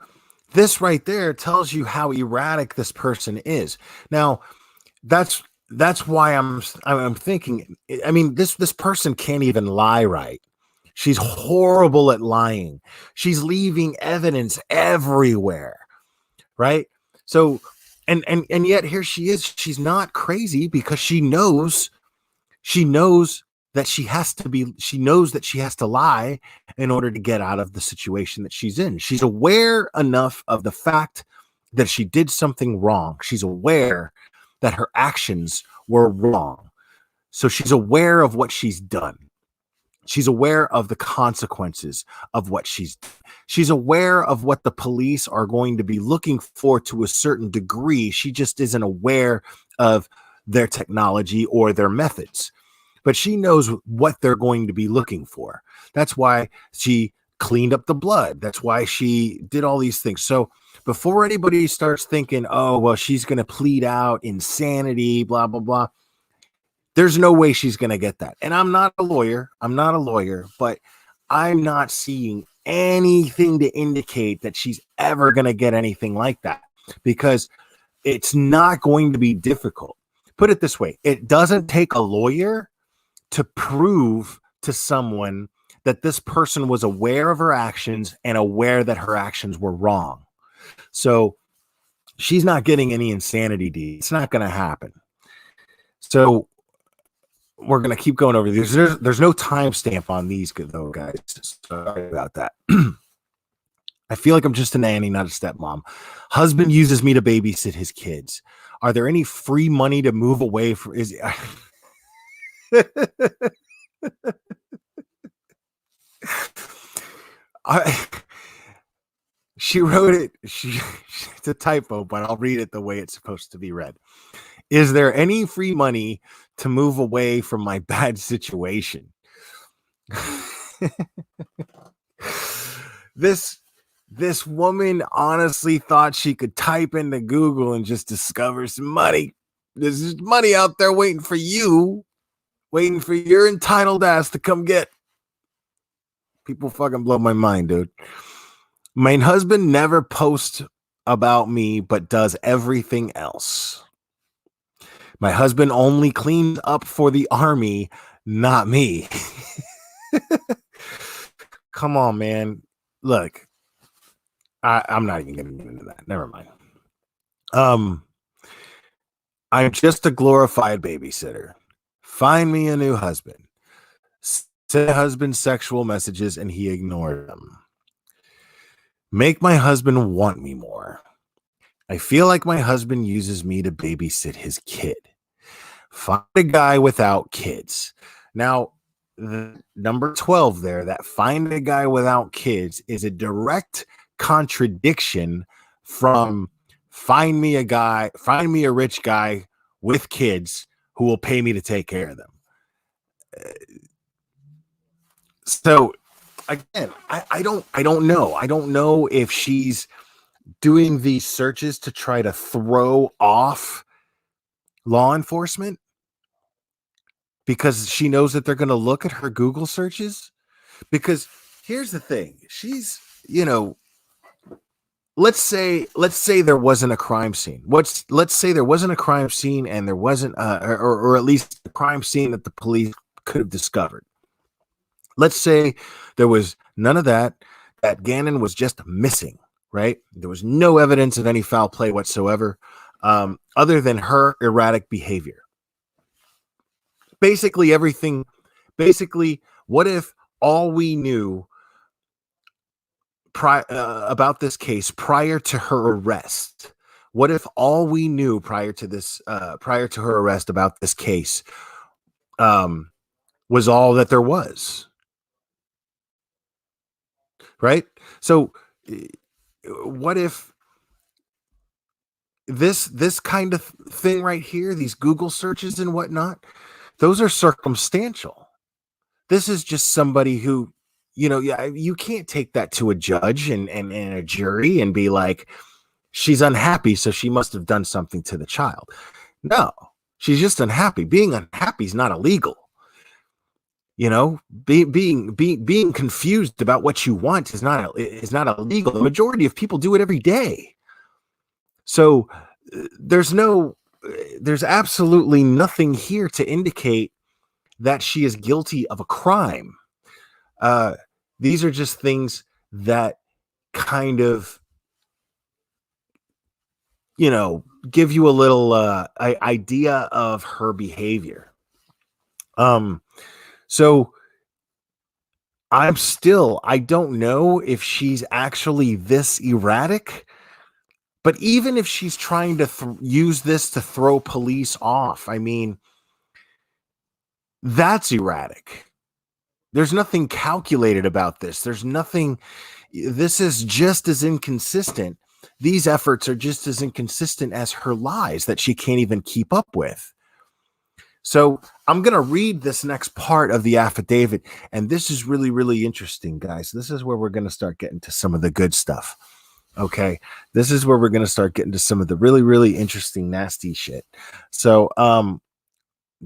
this right there tells you how erratic this person is. Now, that's why I'm thinking, I mean, this person can't even lie right. She's horrible at lying. She's leaving evidence everywhere, right? So, and yet here she is. She's not crazy because she knows that she has to lie in order to get out of the situation that she's in. She's aware enough of the fact that she did something wrong. She's aware that her actions were wrong. So she's aware of what she's done. She's aware of the consequences of what she's done. She's aware of what the police are going to be looking for to a certain degree. She just isn't aware of their technology or their methods. But she knows what they're going to be looking for. That's why she cleaned up the blood. That's why she did all these things. So before anybody starts thinking, oh, well, she's going to plead out insanity, blah, blah, blah, there's no way she's going to get that. And I'm not a lawyer, but I'm not seeing anything to indicate that she's ever going to get anything like that, because it's not going to be difficult. Put it this way, it doesn't take a lawyer to prove to someone that this person was aware of her actions and aware that her actions were wrong. So she's not getting any insanity deed. It's not going to happen. So we're going to keep going over these. There's no timestamp on these, though, guys. Sorry about that. I feel like I'm just a nanny, not a stepmom. Husband uses me to babysit his kids. Are there any free money to move away from? She wrote it. It's a typo, but I'll read it the way it's supposed to be read. Is there any free money to move away from my bad situation? This woman honestly thought she could type into Google and just discover some money. There's just money out there waiting for you, waiting for your entitled ass to come get. People fucking blow my mind, dude. My husband never posts about me, but does everything else. My husband only cleans up for the army, not me. Come on, man. Look, I'm not even getting into that. Never mind. I'm just a glorified babysitter. Find me a new husband. Send husband sexual messages and he ignored them. Make my husband want me more. I feel like my husband uses me to babysit his kid. Find a guy without kids. Now, the number 12 there, that find a guy without kids, is a direct contradiction from find me a rich guy with kids who will pay me to take care of them. So again, I don't know. I don't know if she's doing these searches to try to throw off law enforcement because she knows that they're going to look at her Google searches. Because here's the thing. She's, let's say there wasn't a crime scene. Let's say there wasn't a crime scene and there wasn't or at least a crime scene that the police could have discovered. Let's say there was none of that Gannon was just missing, right? There was no evidence of any foul play whatsoever, other than her erratic behavior. Basically, what if all we knew about this case prior to her arrest? What if all we knew prior to her arrest about this case was all that there was? Right? So what if this kind of thing right here, these Google searches and whatnot, those are circumstantial. This is just somebody who, you can't take that to a judge and a jury and be like, she's unhappy, so she must have done something to the child. No, she's just unhappy. Being unhappy is not illegal. Being confused about what you want is not illegal. The majority of people do it every day. So there's absolutely nothing here to indicate that she is guilty of a crime. These are just things that kind of, give you a little idea of her behavior. So I don't know if she's actually this erratic, but even if she's trying to use this to throw police off, I mean, that's erratic. There's nothing calculated about this. This is just as inconsistent. These efforts are just as inconsistent as her lies that she can't even keep up with. So I'm going to read this next part of the affidavit, and this is really, really interesting, guys. This is where we're going to start getting to some of the good stuff. Okay, this is where we're going to start getting to some of the really, really interesting, nasty shit. So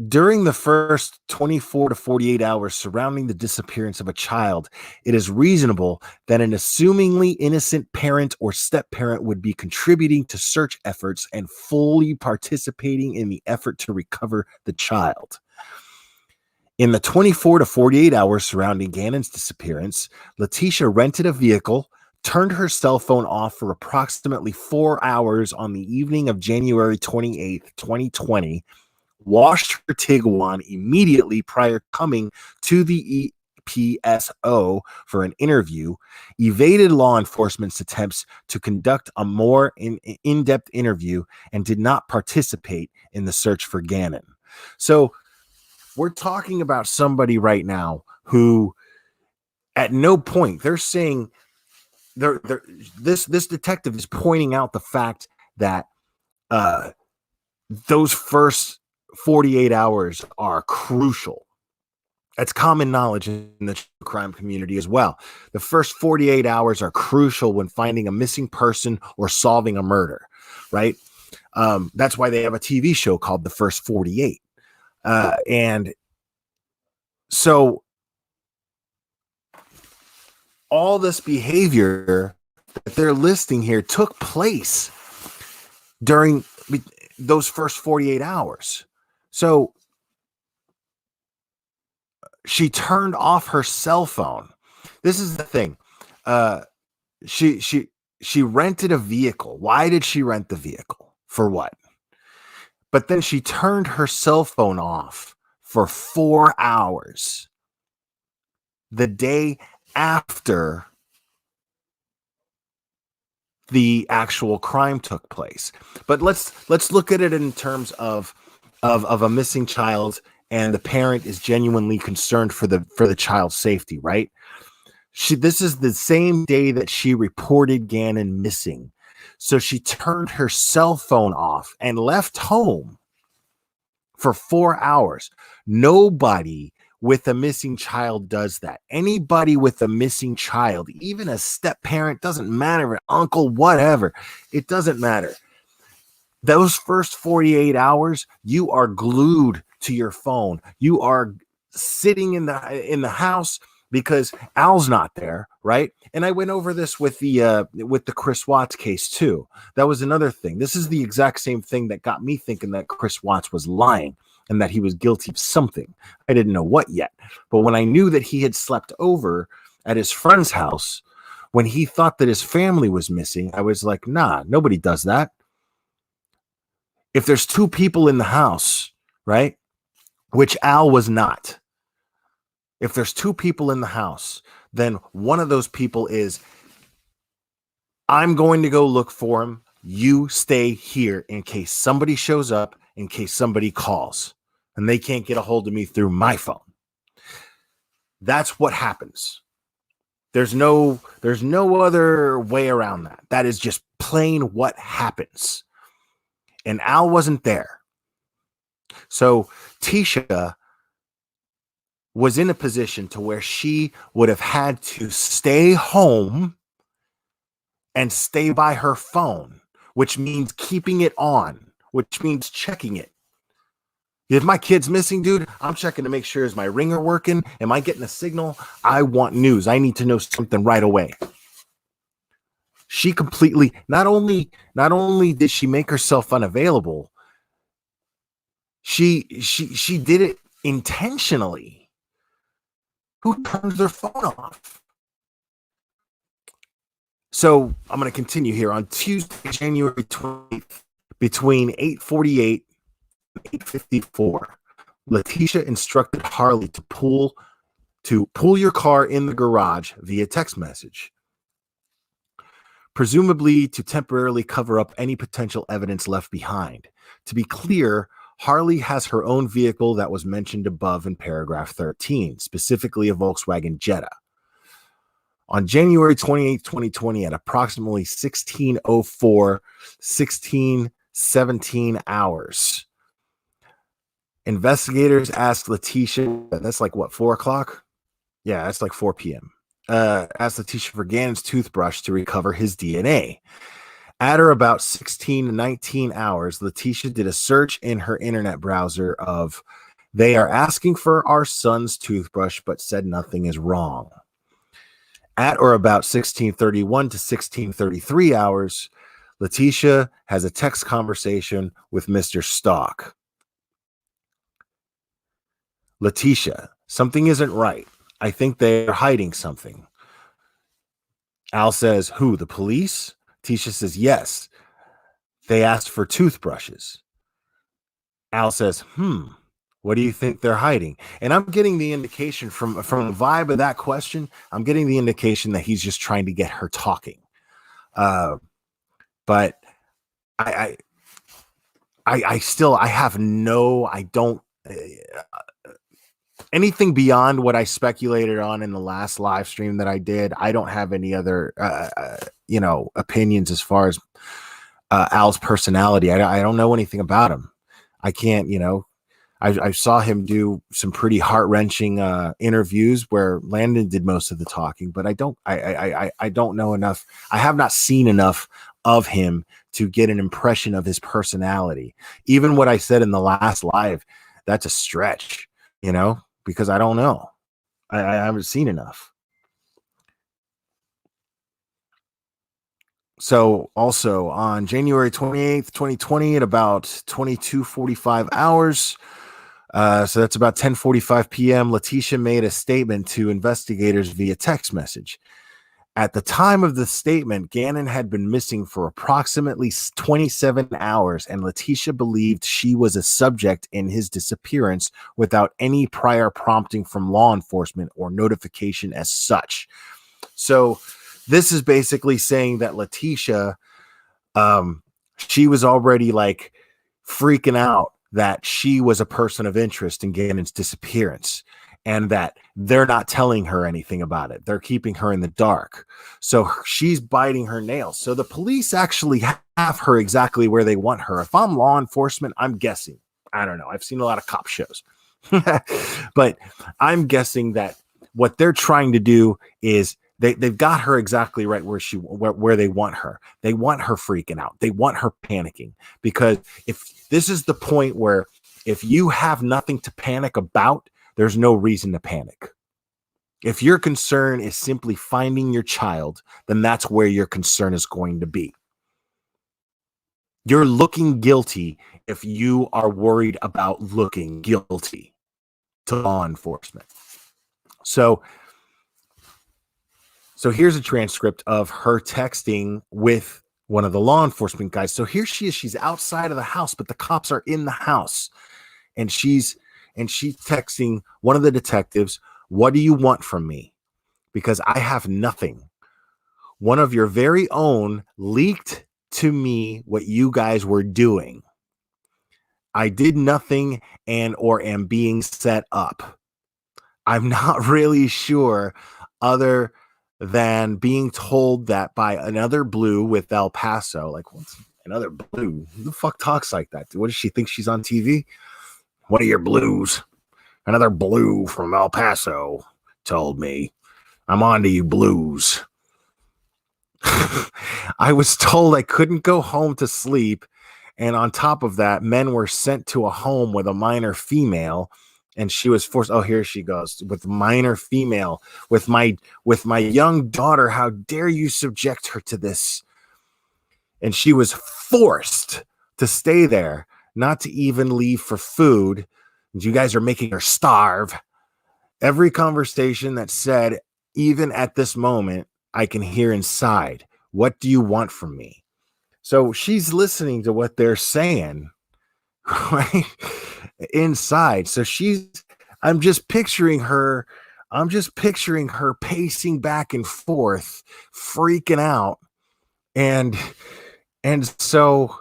during the first 24 to 48 hours surrounding the disappearance of a child, it is reasonable that an assumingly innocent parent or step parent would be contributing to search efforts and fully participating in the effort to recover the child. In the 24 to 48 hours surrounding Gannon's disappearance, Leticia rented a vehicle, turned her cell phone off for approximately 4 hours on the evening of January 28th, 2020, washed her Tiguan immediately prior coming to the EPSO for an interview, evaded law enforcement's attempts to conduct a more in-depth interview, and did not participate in the search for Gannon. So we're talking about somebody right now who at no point, they're saying this detective is pointing out the fact that those first 48 hours are crucial. That's common knowledge in the crime community as well. The first 48 hours are crucial when finding a missing person or solving a murder, right? That's why they have a TV show called The First 48. And so all this behavior that they're listing here took place during those first 48 hours. So she turned off her cell phone. This is the thing. She rented a vehicle. Why did she rent the vehicle? For what? But then she turned her cell phone off for 4 hours the day after the actual crime took place. But let's look at it in terms of a missing child, and the parent is genuinely concerned for the child's safety, right? This is the same day that she reported Gannon missing. So she turned her cell phone off and left home for 4 hours. Nobody with a missing child does that. Anybody with a missing child, even a step parent, doesn't matter, an uncle, whatever, it doesn't matter. Those first 48 hours, you are glued to your phone. You are sitting in the house because Al's not there, right? And I went over this with the Chris Watts case too. That was another thing. This is the exact same thing that got me thinking that Chris Watts was lying and that he was guilty of something. I didn't know what yet. But when I knew that he had slept over at his friend's house, when he thought that his family was missing, I was like, nah, nobody does that. If there's two people in the house, right, which Al was not, if there's two people in the house, then one of those people is, I'm going to go look for him. You stay here in case somebody shows up, in case somebody calls, and they can't get a hold of me through my phone. That's what happens. There's no other way around that. That is just plain what happens. And Al wasn't there. So Tisha was in a position to where she would have had to stay home and stay by her phone, which means keeping it on, which means checking it. If my kid's missing, dude, I'm checking to make sure, is my ringer working? Am I getting a signal? I want news. I need to know something right away. She completely, not only did she make herself unavailable, she did it intentionally. Who turns their phone off? So I'm going to continue here. On Tuesday, January 20th, between 8:48 and 8:54, Leticia instructed Harley to pull your car in the garage via text message, presumably to temporarily cover up any potential evidence left behind. To be clear, Harley has her own vehicle that was mentioned above in paragraph 13, specifically a Volkswagen Jetta. On January 28, 2020, at approximately 16:17 hours, investigators asked Leticia, that's like what, 4 o'clock? Yeah, that's like 4 p.m. Asked Leticia for Gannon's toothbrush to recover his DNA. At or about 16 to 19 hours, Leticia did a search in her internet browser of, they are asking for our son's toothbrush, but said nothing is wrong. At or about 16:31 to 16:33 hours, Leticia has a text conversation with Mr. Stauch. Leticia, something isn't right. I think they're hiding something. Al says, who, the police? Tisha says, yes. They asked for toothbrushes. Al says, what do you think they're hiding? And I'm getting the indication from the vibe of that question, I'm getting the indication that he's just trying to get her talking. But I have no, I don't, anything beyond what I speculated on in the last live stream that I did. I don't have any other, opinions as far as Al's personality. I don't know anything about him. I can't, I saw him do some pretty heart-wrenching interviews where Landon did most of the talking, but I don't know enough. I have not seen enough of him to get an impression of his personality. Even what I said in the last live, that's a stretch, because I don't know. I haven't seen enough. So also on January 28th, 2020 at about 22:45 hours, so that's about 10:45 p.m., Leticia made a statement to investigators via text message. At the time of the statement, Gannon had been missing for approximately 27 hours, and Leticia believed she was a subject in his disappearance without any prior prompting from law enforcement or notification as such. So this is basically saying that Leticia, she was already like freaking out that she was a person of interest in Gannon's disappearance and that they're not telling her anything about it. They're keeping her in the dark. So she's biting her nails. So the police actually have her exactly where they want her. If I'm law enforcement, I'm guessing. I don't know. I've seen a lot of cop shows. But I'm guessing that what they're trying to do is they've got her exactly right where they want her. They want her freaking out. They want her panicking, because if this is the point where if you have nothing to panic about, there's no reason to panic. If your concern is simply finding your child, then that's where your concern is going to be. You're looking guilty if you are worried about looking guilty to law enforcement. So here's a transcript of her texting with one of the law enforcement guys. So here she is. She's outside of the house, but the cops are in the house. And she's texting one of the detectives, what do you want from me? Because I have nothing. One of your very own leaked to me what you guys were doing. I did nothing and or am being set up. I'm not really sure, other than being told that by another blue with El Paso. Like, what's another blue? Who the fuck talks like that? What does she think she's on TV? One of your blues, another blue from El Paso told me, I'm on to you blues. I was told I couldn't go home to sleep. And on top of that, men were sent to a home with a minor female, and she was forced. Oh, here she goes with minor female, with my young daughter. How dare you subject her to this? And she was forced to stay there, not to even leave for food. You guys are making her starve. Every conversation that said, even at this moment, I can hear inside, what do you want from me? So she's listening to what they're saying, right? Inside. So I'm just picturing her pacing back and forth, freaking out. And so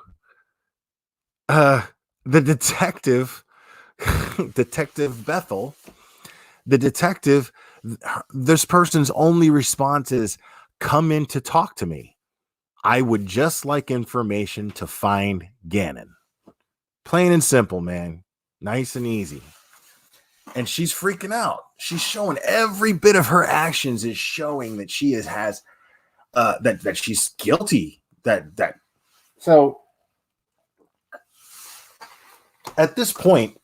the detective Bethel, this person's only response is, come in to talk to me. I would just like information to find Gannon. Plain and simple, man. Nice and easy. And she's freaking out. She's showing every bit of her actions is showing that she that she's guilty, that So at this point,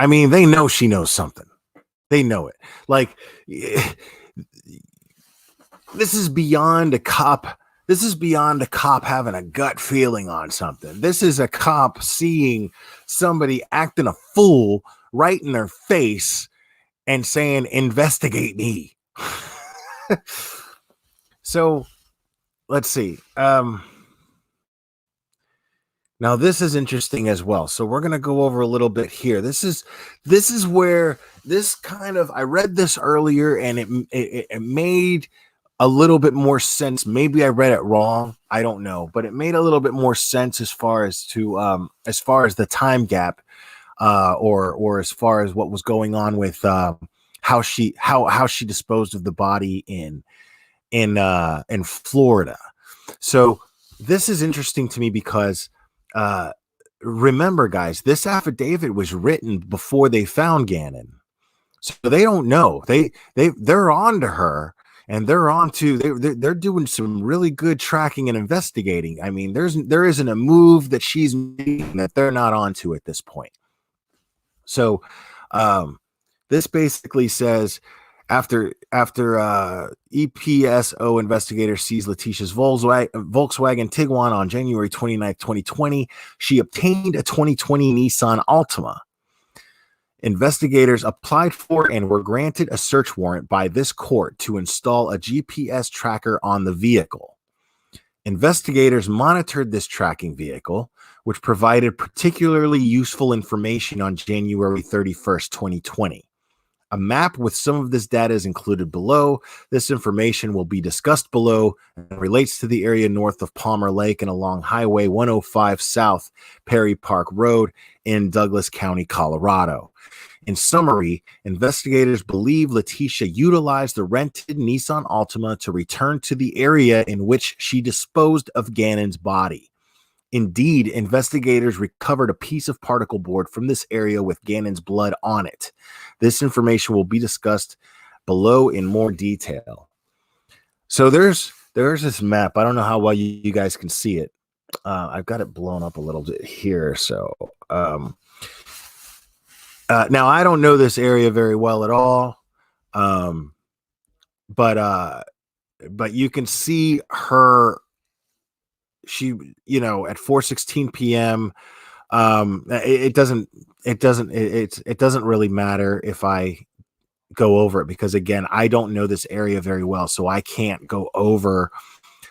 I mean, they know she knows something. They know it. Like, this is beyond a cop. This is beyond a cop having a gut feeling on something. This is a cop seeing somebody acting a fool right in their face and saying, investigate me. So let's see. Now this is interesting as well. So we're going to go over a little bit here. This is where this kind of, I read this earlier and it made a little bit more sense. Maybe I read it wrong. I don't know, but it made a little bit more sense as far as the time gap, or as far as what was going on with how she disposed of the body in Florida. So this is interesting to me because remember, guys, this affidavit was written before they found Gannon, so they don't know. They're on to her. And they're doing some really good tracking and investigating. I mean, there isn't a move that she's making that they're not onto at this point. So this basically says after EPSO investigator sees Leticia's Volkswagen Tiguan on January 29th, 2020, she obtained a 2020 Nissan Altima. Investigators applied for and were granted a search warrant by this court to install a GPS tracker on the vehicle. Investigators monitored this tracking vehicle, which provided particularly useful information on January 31st, 2020. A map with some of this data is included below. This information will be discussed below and relates to the area north of Palmer Lake and along Highway 105 South Perry Park Road in Douglas County, Colorado. In summary, investigators believe Leticia utilized the rented Nissan Altima to return to the area in which she disposed of Gannon's body. Indeed, investigators recovered a piece of particle board from this area with Gannon's blood on it. This information will be discussed below in more detail. So there's this map. I don't know how well you guys can see it. I've got it blown up a little bit here. So now I don't know this area very well at all. But you can see her. She, at 4:16 p.m. It doesn't really matter if I go over it, because again, I don't know this area very well, so I can't go over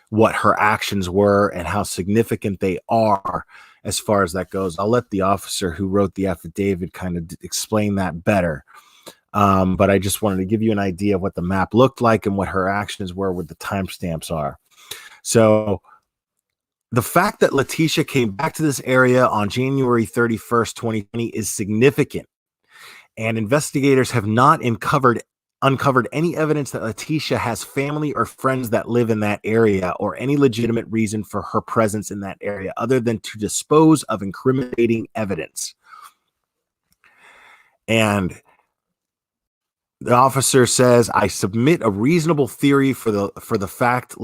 what her actions were and how significant they are as far as that goes. I'll let the officer who wrote the affidavit kind of explain that better. But I just wanted to give you an idea of what the map looked like and what her actions were, what the timestamps are. So the fact that Leticia came back to this area on January 31st, 2020 is significant, and investigators have not uncovered any evidence that Leticia has family or friends that live in that area or any legitimate reason for her presence in that area other than to dispose of incriminating evidence. And the officer says, I submit a reasonable theory for the fact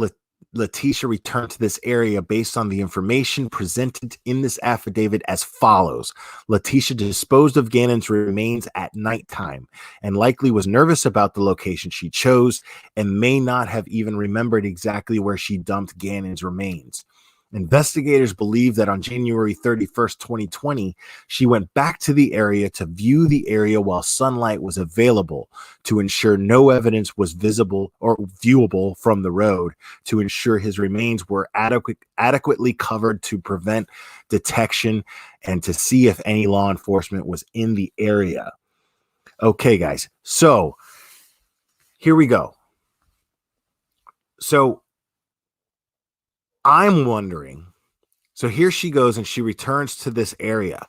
Leticia returned to this area based on the information presented in this affidavit as follows. Leticia disposed of Gannon's remains at nighttime and likely was nervous about the location she chose and may not have even remembered exactly where she dumped Gannon's remains. Investigators believe that on January 31st, 2020, she went back to the area to view the area while sunlight was available to ensure no evidence was visible or viewable from the road, to ensure his remains were adequately covered to prevent detection, and to see if any law enforcement was in the area. Okay, guys, so here we go. So I'm wondering, so here she goes and she returns to this area.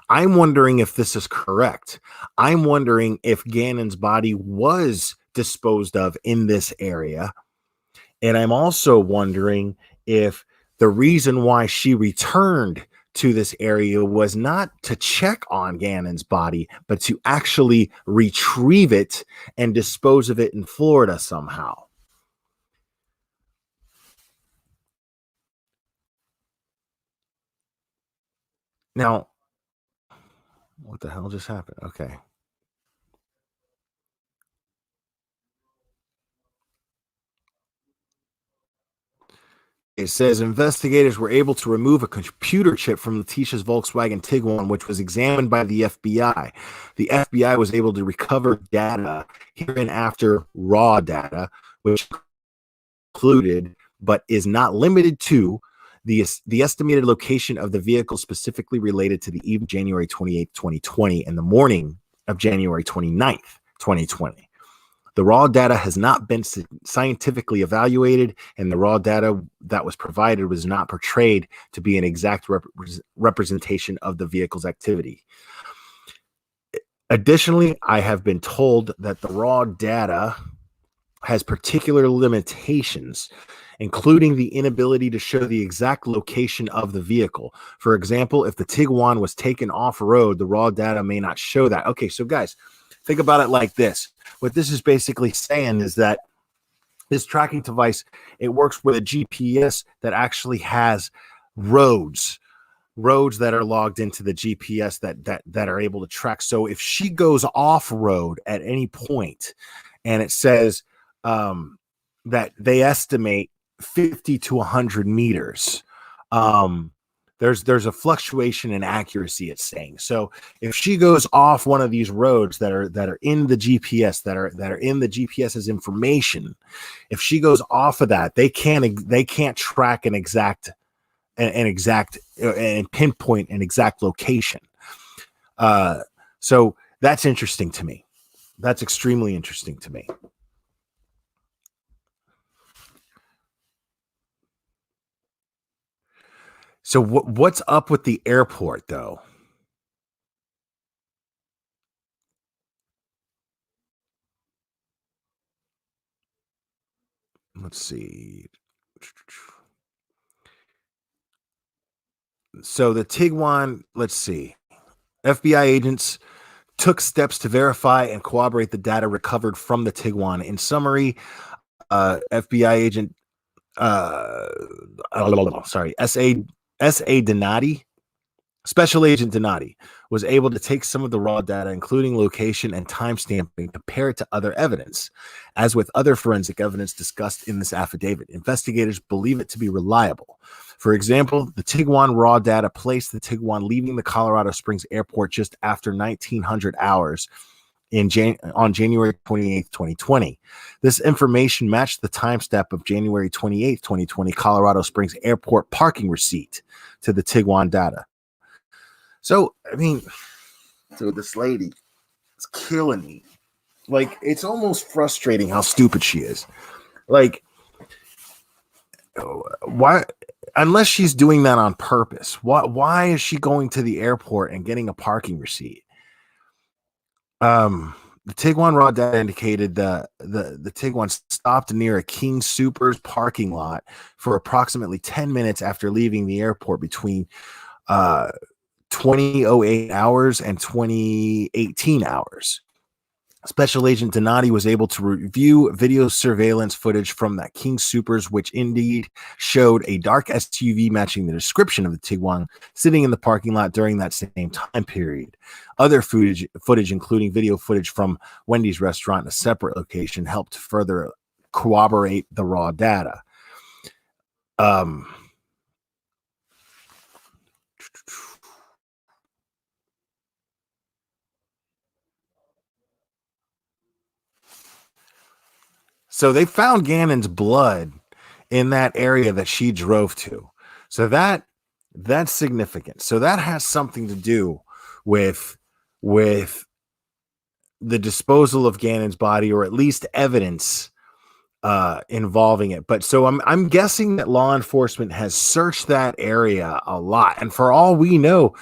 I'm wondering if this is correct. I'm wondering if Gannon's body was disposed of in this area. And I'm also wondering if the reason why she returned to this area was not to check on Gannon's body, but to actually retrieve it and dispose of it in Florida somehow. Now, what the hell just happened? Okay. It says investigators were able to remove a computer chip from Leticia's Volkswagen Tiguan, which was examined by the FBI. The FBI was able to recover data hereinafter raw data, which included but is not limited to the estimated location of the vehicle specifically related to the eve of January 28th, 2020 and the morning of January 29th, 2020. The raw data has not been scientifically evaluated, and the raw data that was provided was not portrayed to be an exact representation of the vehicle's activity. Additionally, I have been told that the raw data has particular limitations, including the inability to show the exact location of the vehicle. For example, if the Tiguan was taken off-road, the raw data may not show that. Okay, so guys, think about it like this. What this is basically saying is that this tracking device, it works with a GPS that actually has roads that are logged into the GPS that are able to track. So if she goes off-road at any point and it says that they estimate 50 to 100 meters, there's a fluctuation in accuracy, it's saying. So if she goes off one of these roads that are in the GPS, that are in the GPS's information, if she goes off of that, they can't track an exact and pinpoint an exact location. So that's interesting to me. That's extremely interesting to me. So what's up with the airport, though? Let's see. So the Tiguan, let's see. FBI agents took steps to verify and corroborate the data recovered from the Tiguan. In summary, FBI agent, S.A. Donati, Special Agent Donati, was able to take some of the raw data, including location and timestamping, compare it to other evidence. As with other forensic evidence discussed in this affidavit, investigators believe it to be reliable. For example, the Tiguan raw data placed the Tiguan leaving the Colorado Springs airport just after 1900 hours on January 28th, 2020. This information matched the timestamp of January 28th, 2020 Colorado Springs airport parking receipt to the Tiguan data. So, I mean, dude, this lady is killing me. Like, it's almost frustrating how stupid she is. Like, why, unless she's doing that on purpose, why is she going to the airport and getting a parking receipt? The Tiguan raw data indicated the Tiguan stopped near a King Soopers parking lot for approximately 10 minutes after leaving the airport between 2008 hours and 2018 hours. Special Agent Donati was able to review video surveillance footage from that King Soopers, which indeed showed a dark SUV matching the description of the Tiguan sitting in the parking lot during that same time period. Other footage, including video footage from Wendy's restaurant in a separate location, helped further corroborate the raw data. So they found Gannon's blood in that area that she drove to. So that's significant. So that has something to do with the disposal of Gannon's body, or at least evidence involving it. But so I'm guessing that law enforcement has searched that area a lot, and for all we know,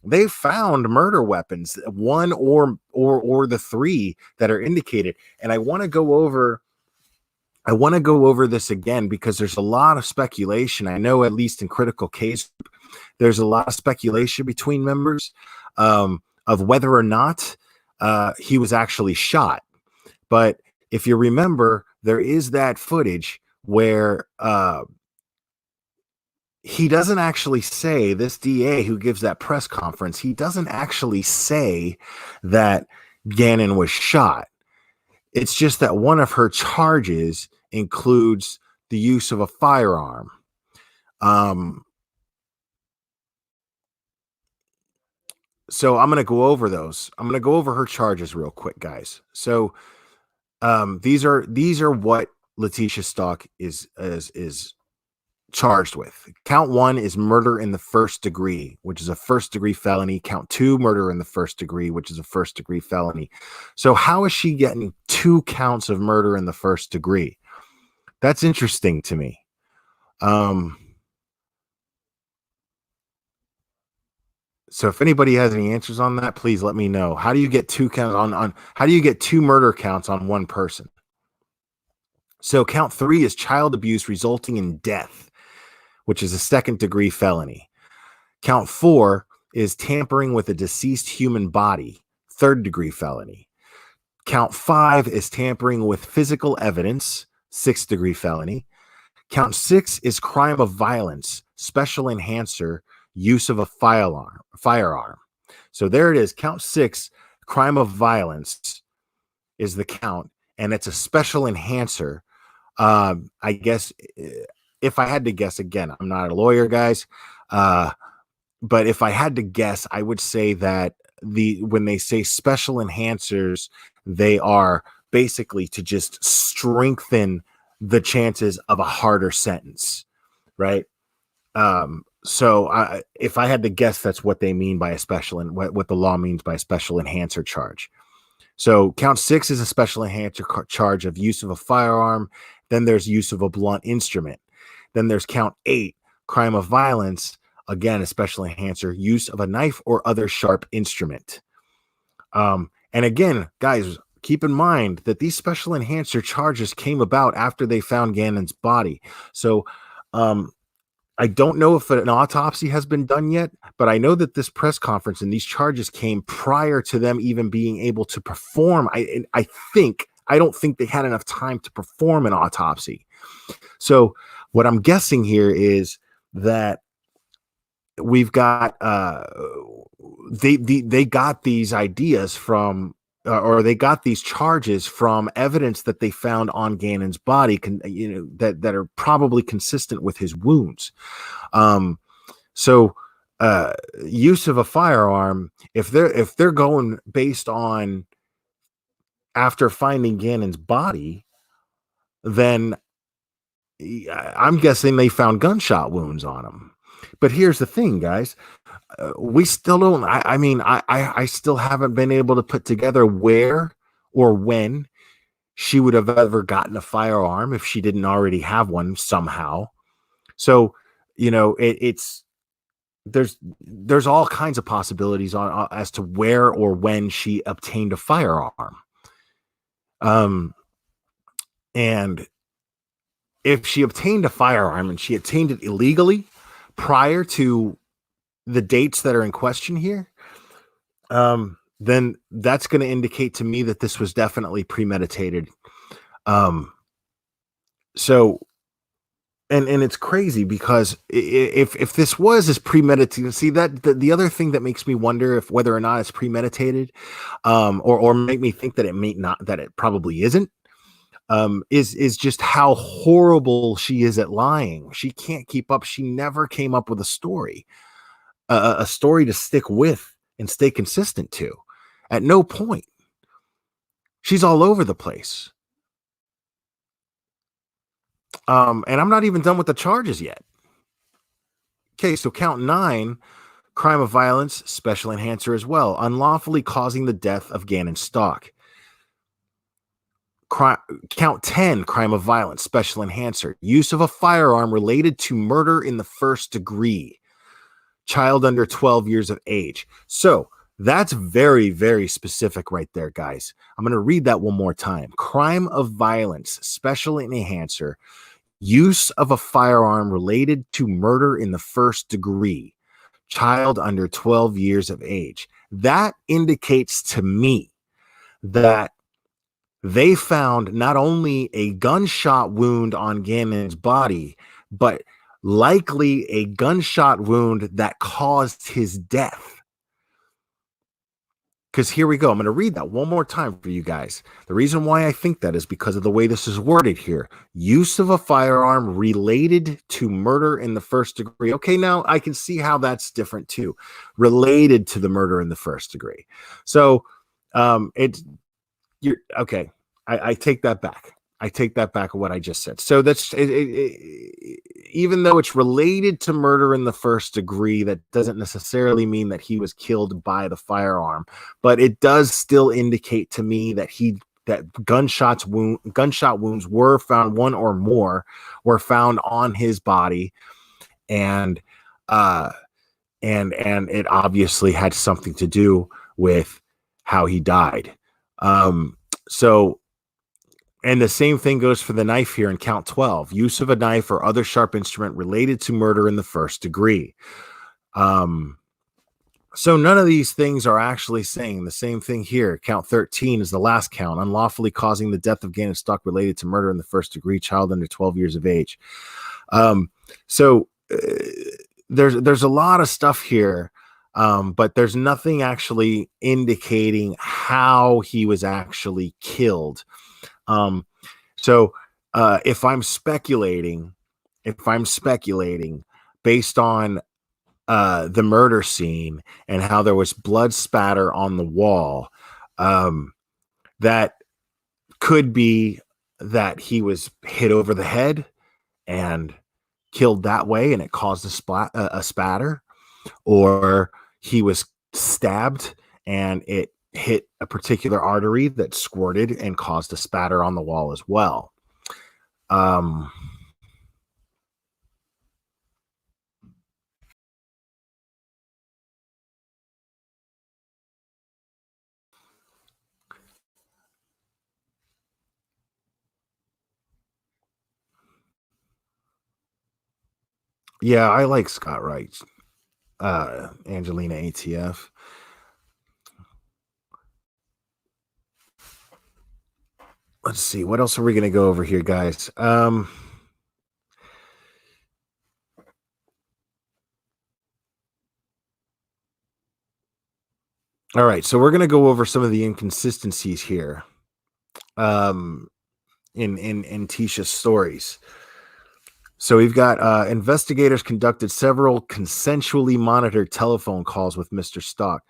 they found murder weapons, one or the three that are indicated. And I want to go over this again because there's a lot of speculation. I know, at least in critical case, there's a lot of speculation between members of whether or not he was actually shot. But if you remember, there is that footage where he doesn't actually say, this DA who gives that press conference, he doesn't actually say that Gannon was shot. It's just that one of her charges includes the use of a firearm. So I'm going to go over those. I'm going to go over her charges real quick, guys. So these are what Leticia Stauch is charged with. Count 1 is murder in the first degree, which is a first degree felony. Count 2, murder in the first degree, which is a first degree felony. So how is she getting 2 counts of murder in the first degree? That's interesting to me. So if anybody has any answers on that, please let me know. How do you get 2 counts on how do you get 2 murder counts on one person? So count 3 is child abuse resulting in death, which is a second degree felony. Count 4 is tampering with a deceased human body, third degree felony. Count 5 is tampering with physical evidence, sixth degree felony. Count 6 is crime of violence, special enhancer, use of a firearm. So there it is. Count 6, crime of violence is the count, and it's a special enhancer. I guess if I had to guess, again, I'm not a lawyer, guys, but if I had to guess, I would say that when they say special enhancers, they are basically to just strengthen the chances of a harder sentence, right? So if I had to guess, that's what they mean by a special, and what the law means by a special enhancer charge. So count 6 is a special enhancer charge of use of a firearm. Then there's use of a blunt instrument. Then there's count 8, crime of violence. Again, a special enhancer, use of a knife or other sharp instrument. And again, guys, keep in mind that these special enhancer charges came about after they found Gannon's body. So I don't know if an autopsy has been done yet, but I know that this press conference and these charges came prior to them even being able to perform. I don't think they had enough time to perform an autopsy. So what I'm guessing here is that we've got they got these ideas from or they got these charges from evidence that they found on Gannon's body, that are probably consistent with his wounds. So use of a firearm, if they're going based on after finding Gannon's body, then I'm guessing they found gunshot wounds on him. But here's the thing, guys. We still don't. I still haven't been able to put together where or when she would have ever gotten a firearm if she didn't already have one somehow. So, it's there's all kinds of possibilities on as to where or when she obtained a firearm. And if she obtained a firearm and she obtained it illegally prior to the dates that are in question here, then that's going to indicate to me that this was definitely premeditated. So, and it's crazy because if this was as premeditated, see that the other thing that makes me wonder if whether or not it's premeditated, or make me think that it may not, that it probably isn't, is just how horrible she is at lying. She can't keep up. She never came up with a story to stick with and stay consistent to. At no point. She's all over the place. And I'm not even done with the charges yet. Okay, so count 9, crime of violence, special enhancer as well, unlawfully causing the death of Gannon Stauch. Count 10, crime of violence, special enhancer, use of a firearm related to murder in the first degree, child under 12 years of age. So that's very, very specific right there, guys. I'm going to read that one more time. Crime of violence, special enhancer, use of a firearm related to murder in the first degree, child under 12 years of age. That indicates to me that they found not only a gunshot wound on Gannon's body, but likely a gunshot wound that caused his death. Because here we go. I'm going to read that one more time for you guys. The reason why I think that is because of the way this is worded here. Use of a firearm related to murder in the first degree. Okay, now I can see how that's different too. Related to the murder in the first degree. So you're okay. I take that back. I take that back of what I just said. So that's even though it's related to murder in the first degree, that doesn't necessarily mean that he was killed by the firearm, but it does still indicate to me that gunshot wounds were found, one or more were found on his body, and it obviously had something to do with how he died. And the same thing goes for the knife here in count 12. Use of a knife or other sharp instrument related to murder in the first degree. So none of these things are actually saying the same thing here. Count 13 is the last count. Unlawfully causing the death of Gannon Stauch related to murder in the first degree, child under 12 years of age. There's a lot of stuff here, but there's nothing actually indicating how he was actually killed. If I'm speculating based on the murder scene and how there was blood spatter on the wall, that could be that he was hit over the head and killed that way, and it caused a spatter, or he was stabbed and it hit a particular artery that squirted and caused a spatter on the wall as well. Yeah, I like Scott Wright, Angelina ATF. Let's see, what else are we going to go over here, guys? All right, so we're going to go over some of the inconsistencies here in Tisha's stories. So we've got investigators conducted several consensually monitored telephone calls with Mr. Stauch.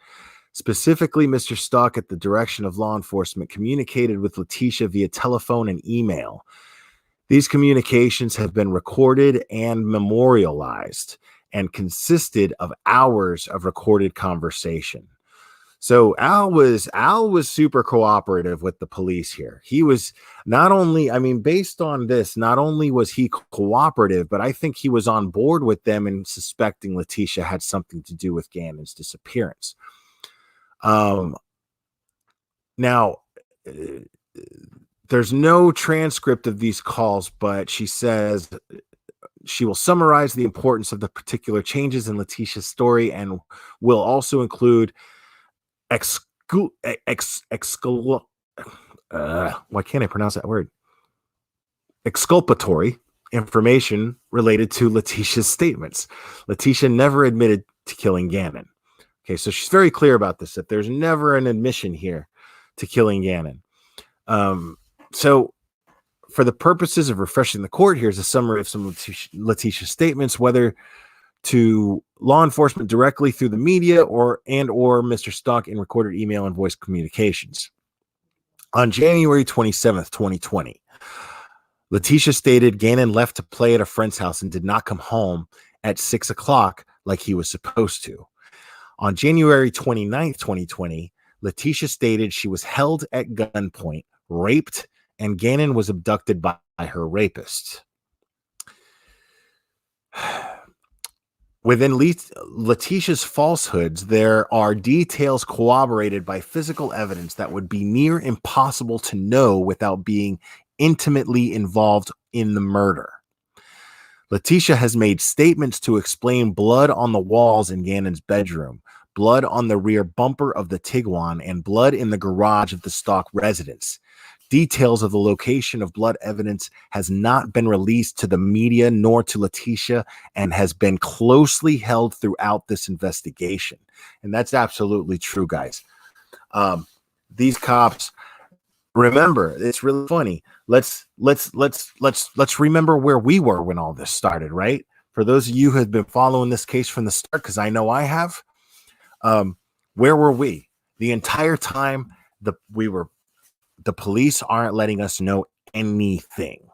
Specifically, Mr. Stauch, at the direction of law enforcement, communicated with Leticia via telephone and email. These communications have been recorded and memorialized and consisted of hours of recorded conversation. So Al was super cooperative with the police here. He was not only, based on this, not only was he cooperative, but I think he was on board with them in suspecting Leticia had something to do with Gannon's disappearance. Now, there's no transcript of these calls, but she says she will summarize the importance of the particular changes in Leticia's story and will also include why can't I pronounce that word? Exculpatory information related to Leticia's statements. Leticia never admitted to killing Gannon. Okay, so she's very clear about this, that there's never an admission here to killing Gannon. So for the purposes of refreshing the court, here's a summary of some of Leticia's statements, whether to law enforcement directly through the media or Mr. Stauch in recorded email and voice communications. On January 27th, 2020, Leticia stated Gannon left to play at a friend's house and did not come home at 6 o'clock like he was supposed to. On January 29th, 2020, Leticia stated she was held at gunpoint, raped, and Gannon was abducted by her rapist. Within Leticia's falsehoods, there are details corroborated by physical evidence that would be near impossible to know without being intimately involved in the murder. Leticia has made statements to explain blood on the walls in Gannon's bedroom, blood on the rear bumper of the Tiguan, and blood in the garage of the Stauch residence. Details of the location of blood evidence has not been released to the media nor to Leticia and has been closely held throughout this investigation. And that's absolutely true, guys. These cops, remember, it's really funny. Let's remember where we were when all this started, right? For those of you who have been following this case from the start, because I know I have, where were we? The entire time the police aren't letting us know anything,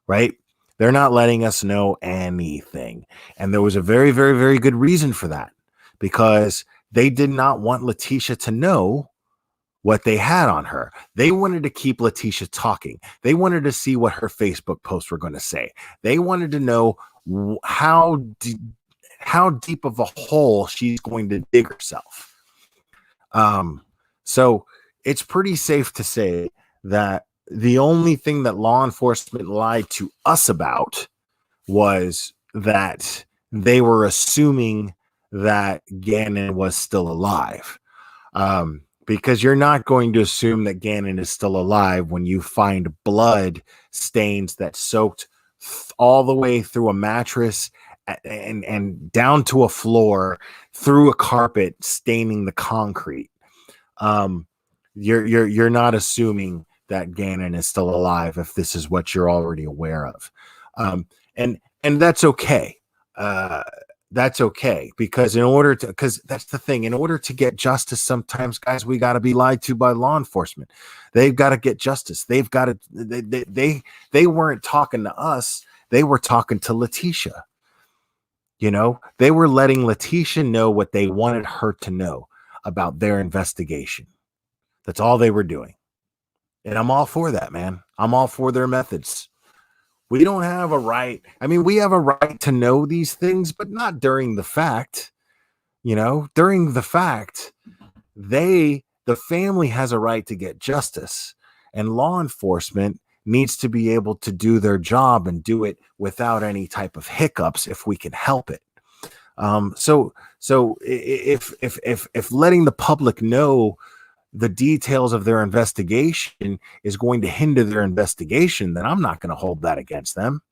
right? They're not letting us know anything. And there was a very, very, very good reason for that, because they did not want Leticia to know what they had on her. They wanted to keep Leticia talking. They wanted to see what her Facebook posts were going to say. They wanted to know how deep of a hole she's going to dig herself. So it's pretty safe to say that the only thing that law enforcement lied to us about was that they were assuming that Gannon was still alive. Because you're not going to assume that Gannon is still alive when you find blood stains that soaked all the way through a mattress and down to a floor, through a carpet, staining the concrete. You're not assuming that Gannon is still alive if this is what you're already aware of. And that's okay. That's okay, because because that's the thing, in order to get justice, sometimes, guys, we got to be lied to by law enforcement. They've got to get justice. They've got to, they weren't talking to us. They were talking to Leticia. You know, they were letting Leticia know what they wanted her to know about their investigation. That's all they were doing. And I'm all for that, man. I'm all for their methods. We don't have a right. I mean, we have a right to know these things, but not during the fact. You know, during the fact, the family has a right to get justice, and law enforcement needs to be able to do their job and do it without any type of hiccups if we can help it. So if letting the public know the details of their investigation is going to hinder their investigation, then I'm not going to hold that against them.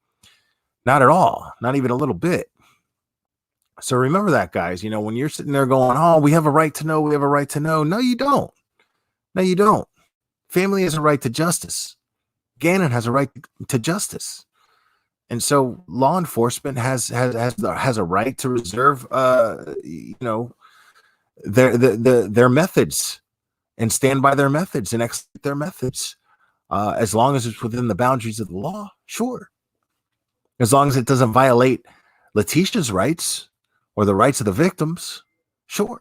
Not at all. Not even a little bit. So remember that, guys. You know, when you're sitting there going, oh, we have a right to know, we have a right to know. No, you don't. No, you don't. Family has a right to justice. Gannon has a right to justice. And so law enforcement has a right to reserve, their methods, and stand by their methods and execute their methods, as long as it's within the boundaries of the law. Sure. As long as it doesn't violate Leticia's rights or the rights of the victims. Sure.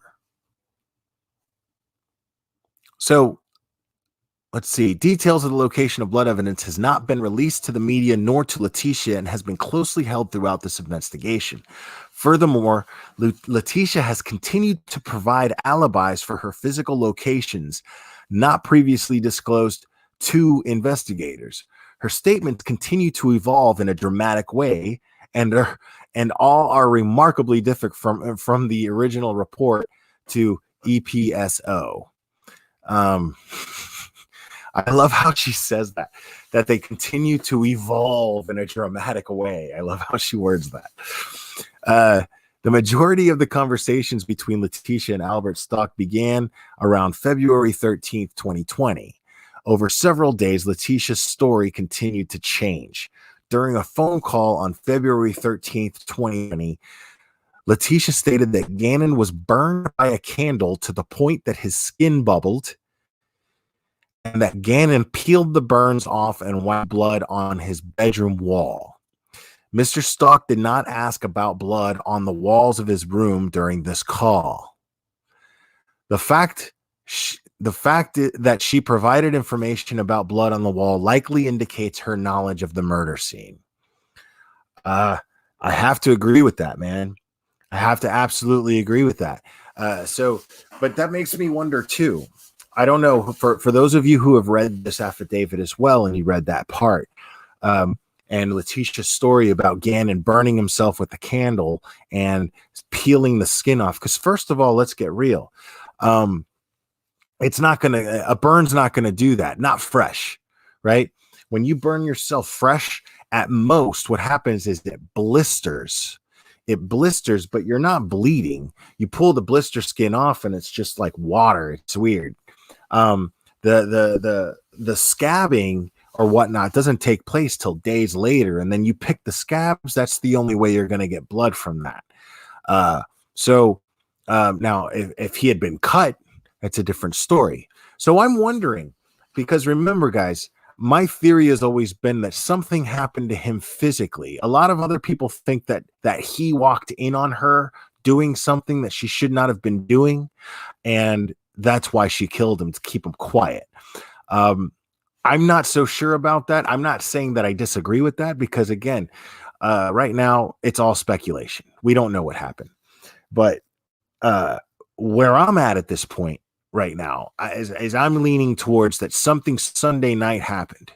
So let's see. Details of the location of blood evidence has not been released to the media nor to Leticia and has been closely held throughout this investigation. Furthermore, Leticia has continued to provide alibis for her physical locations not previously disclosed to investigators. Her statements continue to evolve in a dramatic way, and all are remarkably different from the original report to EPSO. I love how she says that they continue to evolve in a dramatic way. I love how she words that. The majority of the conversations between Leticia and Albert Stauch began around February 13th, 2020. Over several days, Leticia's story continued to change. During a phone call on February 13th, 2020, Leticia stated that Gannon was burned by a candle to the point that his skin bubbled, and that Gannon peeled the burns off and wiped blood on his bedroom wall. Mr. Stauch did not ask about blood on the walls of his room during this call. The fact that she provided information about blood on the wall likely indicates her knowledge of the murder scene. I have to agree with that, man. I have to absolutely agree with that. But that makes me wonder too. I don't know, for those of you who have read this affidavit as well, and you read that part, and Leticia's story about Gannon burning himself with a candle and peeling the skin off. Because first of all, let's get real. A burn's not gonna do that. Not fresh, right? When you burn yourself fresh, at most, what happens is it blisters. It blisters, but you're not bleeding. You pull the blister skin off, and it's just like water. It's weird. Um, the scabbing or whatnot doesn't take place till days later, and then you pick the scabs. That's the only way you're going to get blood from that. So now, if he had been cut, that's a different story. So I'm wondering, because remember, guys, my theory has always been that something happened to him physically. A lot of other people think that he walked in on her doing something that she should not have been doing, and that's why she killed him, to keep him quiet. I'm not so sure about that. I'm not saying that I disagree with that, because again, right now it's all speculation. We don't know what happened. But where I'm at this point right now is I'm leaning towards that something Sunday night happened.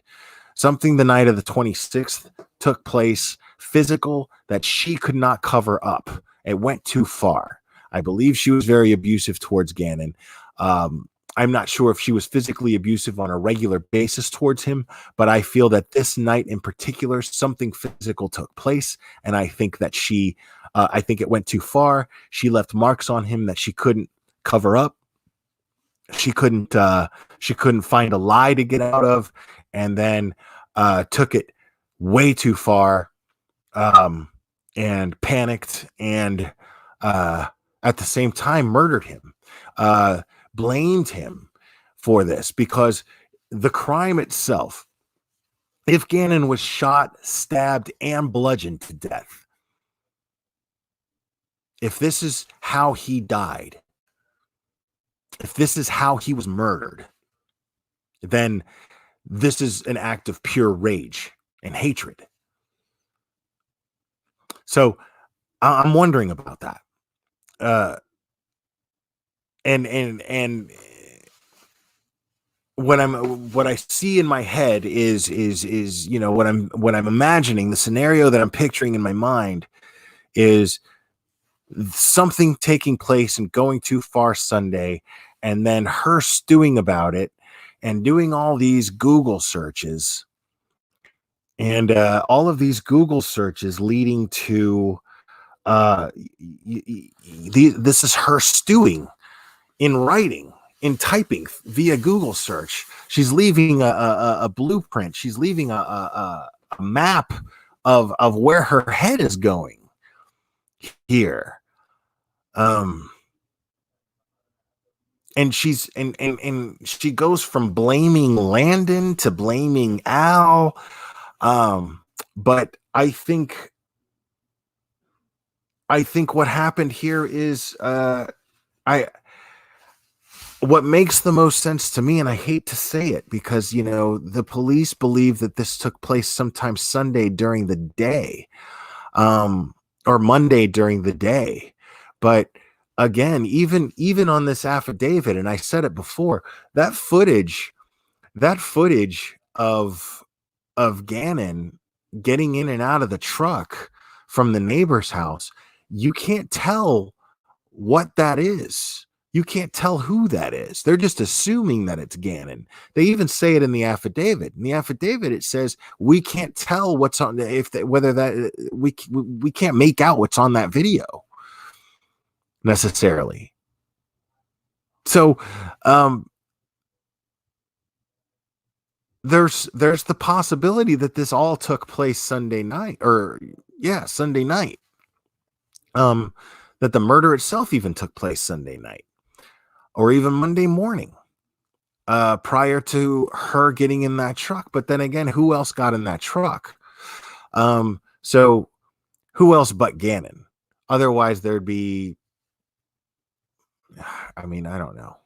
Something the night of the 26th took place, physical, that she could not cover up. It went too far. I believe she was very abusive towards Gannon. I'm not sure if she was physically abusive on a regular basis towards him, but I feel that this night in particular, something physical took place. And I think that I think it went too far. She left marks on him that she couldn't cover up. She couldn't find a lie to get out of, and then took it way too far, and panicked, and at the same time murdered him. Blamed him for this, because the crime itself, if Gannon was shot, stabbed, and bludgeoned to death, if this is how he died, if this is how he was murdered, then this is an act of pure rage and hatred. So I'm wondering about that. And what I see in my head is what I'm imagining, the scenario that I'm picturing in my mind is something taking place and going too far Sunday, and then her stewing about it and doing all these Google searches, and all of these Google searches leading to this is her stewing in writing, in typing via Google search. She's leaving a blueprint. She's leaving a map of where her head is going here. And she's and she goes from blaming Landon to blaming Al. But I think what happened here is what makes the most sense to me, and I hate to say it, because the police believe that this took place sometime Sunday during the day, or Monday during the day. But again, even on this affidavit, and I said it before, that footage of Gannon getting in and out of the truck from the neighbor's house, you can't tell what that is. You can't tell who that is. They're just assuming that it's Gannon. They even say it in the affidavit. In the affidavit, it says we can't tell what's on, we can't make out what's on that video necessarily. So there's the possibility that this all took place Sunday night, Sunday night. That the murder itself even took place Sunday night, or even Monday morning, prior to her getting in that truck. But then again, who else got in that truck? So who else but Gannon? Otherwise, there'd be, I mean, I don't know.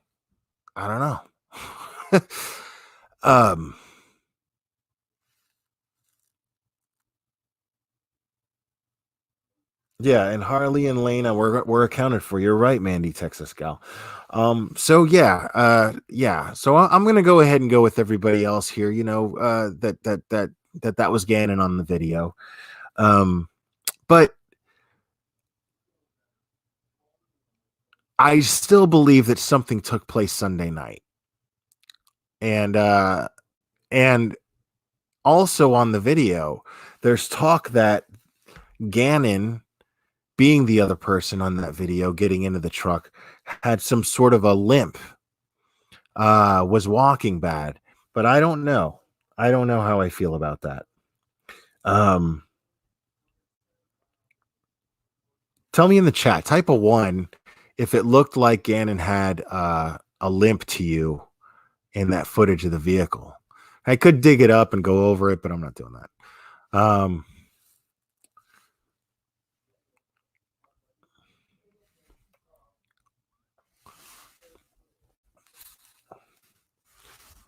Yeah, and Harley and Lena were accounted for. You're right, Mandy, Texas gal. So yeah. So I'm gonna go ahead and go with everybody else here. That was Gannon on the video. But I still believe that something took place Sunday night, and also on the video, there's talk that Gannon, being the other person on that video getting into the truck, had some sort of a limp, was walking bad, but I don't know. I don't know how I feel about that. Tell me in the chat, type a 1 if it looked like Gannon had a limp to you in that footage of the vehicle. I could dig it up and go over it, but I'm not doing that.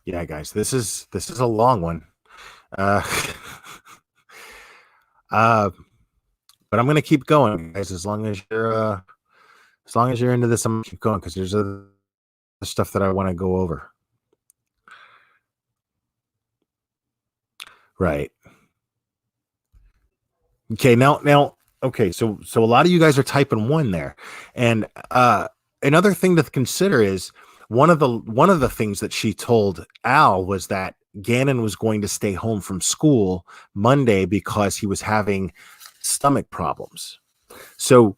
Yeah, guys, this is a long one. But I'm gonna keep going, guys. As long as you're into this, I'm gonna keep going because there's other stuff that I want to go over. Right. Okay. Now. Okay. So a lot of you guys are typing 1 there, and another thing to consider is one of the things that she told Al was that Gannon was going to stay home from school Monday because he was having stomach problems. So,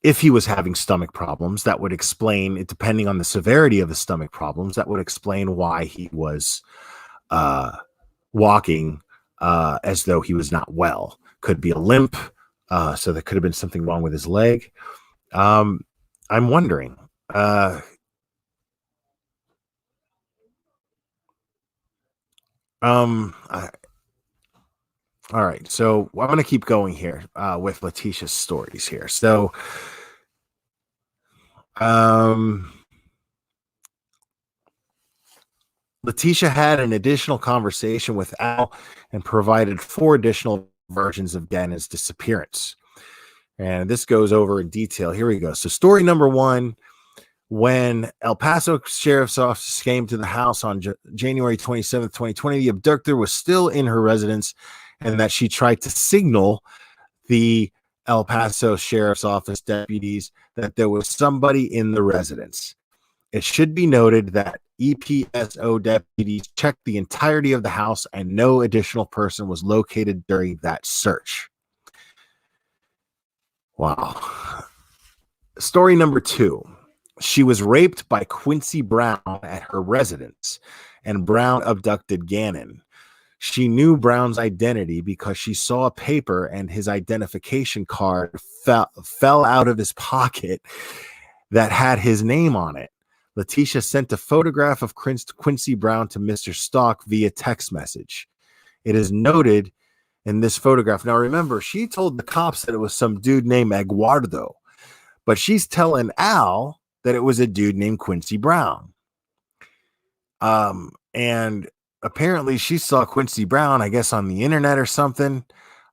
if he was having stomach problems, that would explain, depending on the severity of the stomach problems, that would explain why he was walking as though he was not well. Could be a limp, so there could have been something wrong with his leg. I'm wondering. All right, so I'm going to keep going here with Leticia's stories here. So, Leticia had an additional conversation with Al and provided 4 additional versions of Gannon's disappearance. And this goes over in detail. Here we go. So story number 1, when El Paso Sheriff's Office came to the house on January 27th, 2020, the abductor was still in her residence and that she tried to signal the El Paso Sheriff's Office deputies that there was somebody in the residence. It should be noted that EPSO deputies checked the entirety of the house and no additional person was located during that search. Wow. Story number 2. She was raped by Quincy Brown at her residence, and Brown abducted Gannon. She knew Brown's identity because she saw a paper and his identification card fell out of his pocket that had his name on it. Leticia sent a photograph of Quincy Brown to Mr. Stauch via text message. It is noted in this photograph. Now, remember, she told the cops that it was some dude named Eduardo, but she's telling Al that it was a dude named Quincy Brown. And apparently she saw Quincy Brown, I guess, on the internet or something.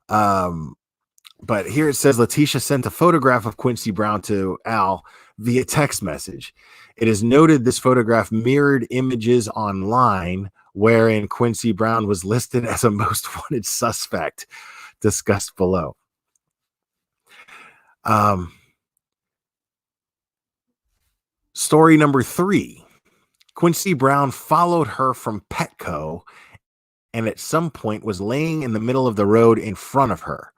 But here it says Leticia sent a photograph of Quincy Brown to Al via text message. It is noted this photograph mirrored images online wherein Quincy Brown was listed as a most wanted suspect, discussed below. Story number 3. Quincy Brown followed her from Petco and at some point was laying in the middle of the road in front of her.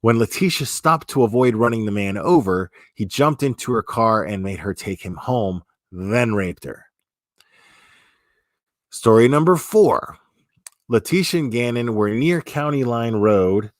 When Leticia stopped to avoid running the man over, he jumped into her car and made her take him home, then raped her. Story number 4. Leticia and Gannon were near County Line Road,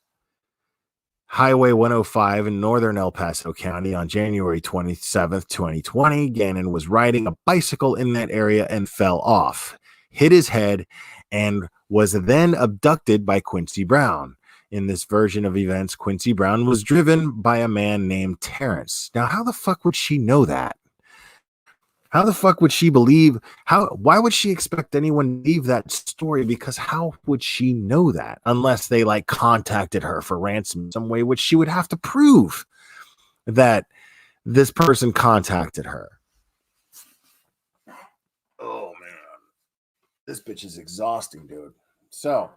Highway 105 in northern El Paso County on January 27th, 2020. Gannon was riding a bicycle in that area and fell off, hit his head, and was then abducted by Quincy Brown. In this version of events, Quincy Brown was driven by a man named Terrence. Now, how the fuck would she know that? How the fuck would she believe? Why would she expect anyone to leave that story? Because how would she know that unless they like contacted her for ransom in some way, which she would have to prove that this person contacted her. Oh man, this bitch is exhausting, dude. So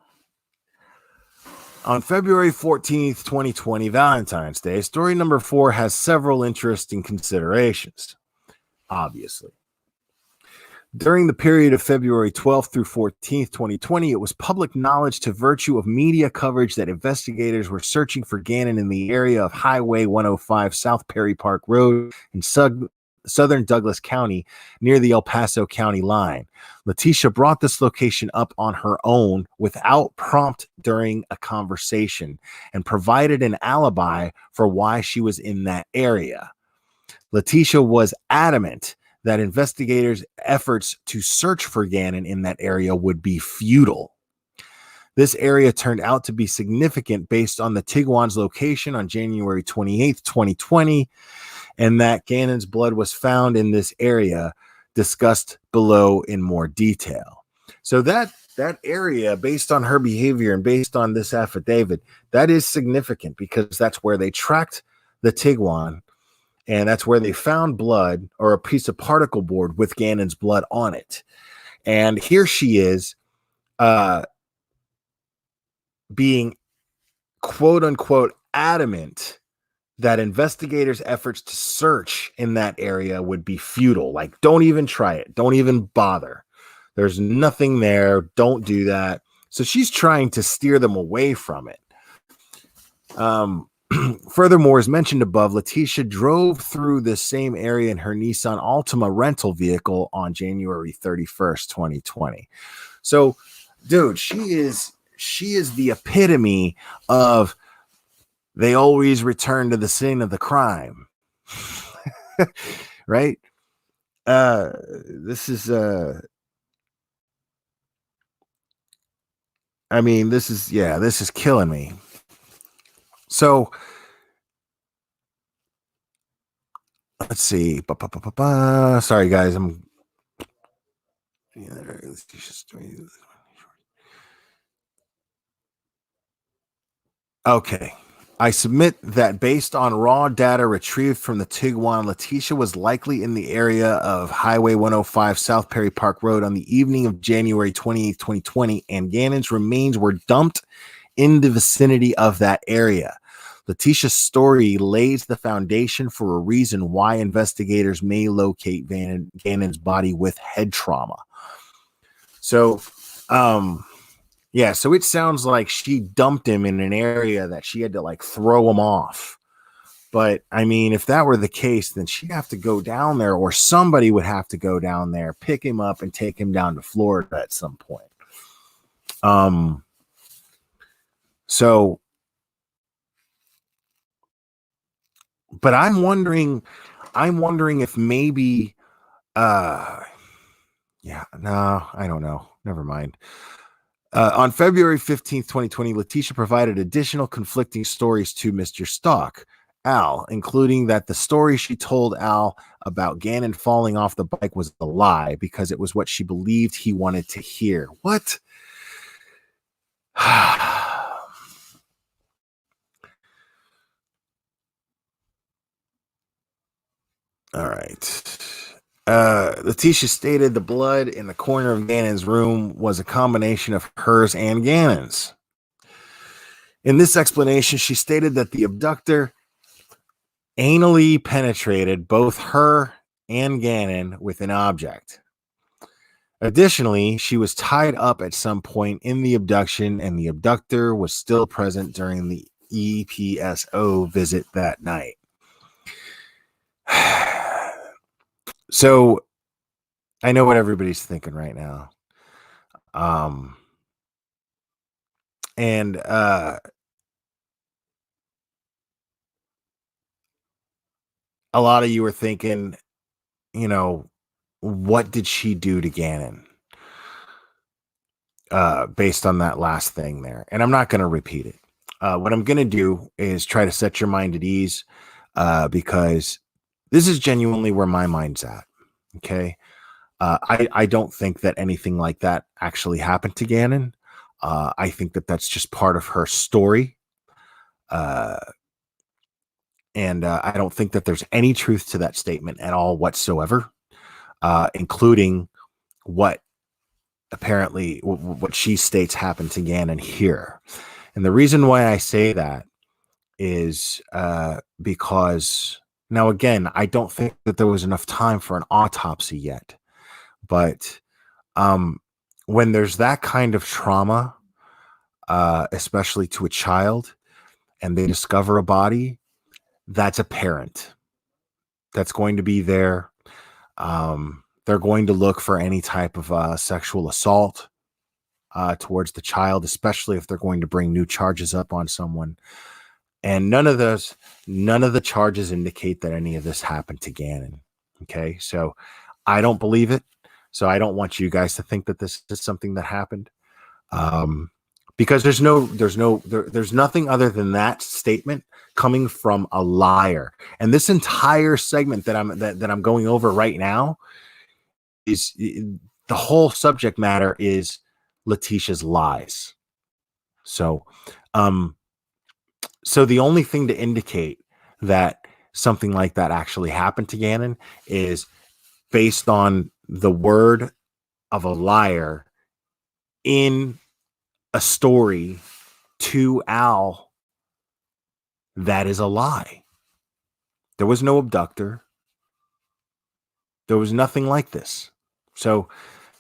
on February 14th, 2020, Valentine's Day, story number 4 has several interesting considerations. Obviously, During the period of February 12th through 14th, 2020, it was public knowledge to virtue of media coverage that investigators were searching for Gannon in the area of Highway 105 South Perry Park Road in southern Douglas County near the El Paso County line. Leticia brought this location up on her own without prompt during a conversation and provided an alibi for why she was in that area. Leticia was adamant that investigators' efforts to search for Gannon in that area would be futile. This area turned out to be significant based on the Tiguan's location on January 28th, 2020, and that Gannon's blood was found in this area, discussed below in more detail. So that area, based on her behavior and based on this affidavit, that is significant because that's where they tracked the Tiguan. And that's where they found blood or a piece of particle board with Gannon's blood on it. And here she is being quote unquote adamant that investigators' efforts to search in that area would be futile. Like, don't even try it. Don't even bother. There's nothing there. Don't do that. So she's trying to steer them away from it. Furthermore, as mentioned above, Leticia drove through the same area in her Nissan Altima rental vehicle on January 31st, 2020. So, dude, she is the epitome of they always return to the scene of the crime. Right? This is this is killing me. So let's see. Sorry, guys. Okay. I submit that based on raw data retrieved from the Tiguan, Leticia was likely in the area of Highway 105 South Perry Park Road on the evening of January 28th, 2020, and Gannon's remains were dumped in the vicinity of that area. Leticia's story lays the foundation for a reason why investigators may locate Gannon's body with head trauma. So, so it sounds like she dumped him in an area that she had to like throw him off. But I mean, if that were the case, then she'd have to go down there, or somebody would have to go down there, pick him up and take him down to Florida at some point. But I'm wondering if maybe, I don't know. Never mind. On February 15th, 2020, Leticia provided additional conflicting stories to Mr. Stauch, Al, including that the story she told Al about Gannon falling off the bike was a lie because it was what she believed he wanted to hear. What? All right. Leticia stated the blood in the corner of Gannon's room was a combination of hers and Gannon's. In this explanation, she stated that the abductor anally penetrated both her and Gannon with an object. Additionally, she was tied up at some point in the abduction, and the abductor was still present during the EPSO visit that night. So I know what everybody's thinking right now. And a lot of you are thinking, what did she do to Gannon? Based on that last thing there. And I'm not going to repeat it. What I'm going to do is try to set your mind at ease, because this is genuinely where my mind's at. Okay. I don't think that anything like that actually happened to Gannon. I think that that's just part of her story. And I don't think that there's any truth to that statement at all whatsoever, including what apparently what she states happened to Gannon here. And the reason why I say that is because now, again, I don't think that there was enough time for an autopsy yet, But when there's that kind of trauma, especially to a child, and they discover a body, that's a parent that's going to be there. They're going to look for any type of sexual assault towards the child, especially if they're going to bring new charges up on someone. And none of the charges indicate that any of this happened to Gannon. Okay, so I don't believe it. So I don't want you guys to think that this is something that happened. Because there's nothing other than that statement coming from a liar. And this entire segment that I'm going over right now is the whole subject matter is Leticia's lies. So the only thing to indicate that something like that actually happened to Gannon is based on the word of a liar in a story to Al that is a lie. There was no abductor. There was nothing like this. So,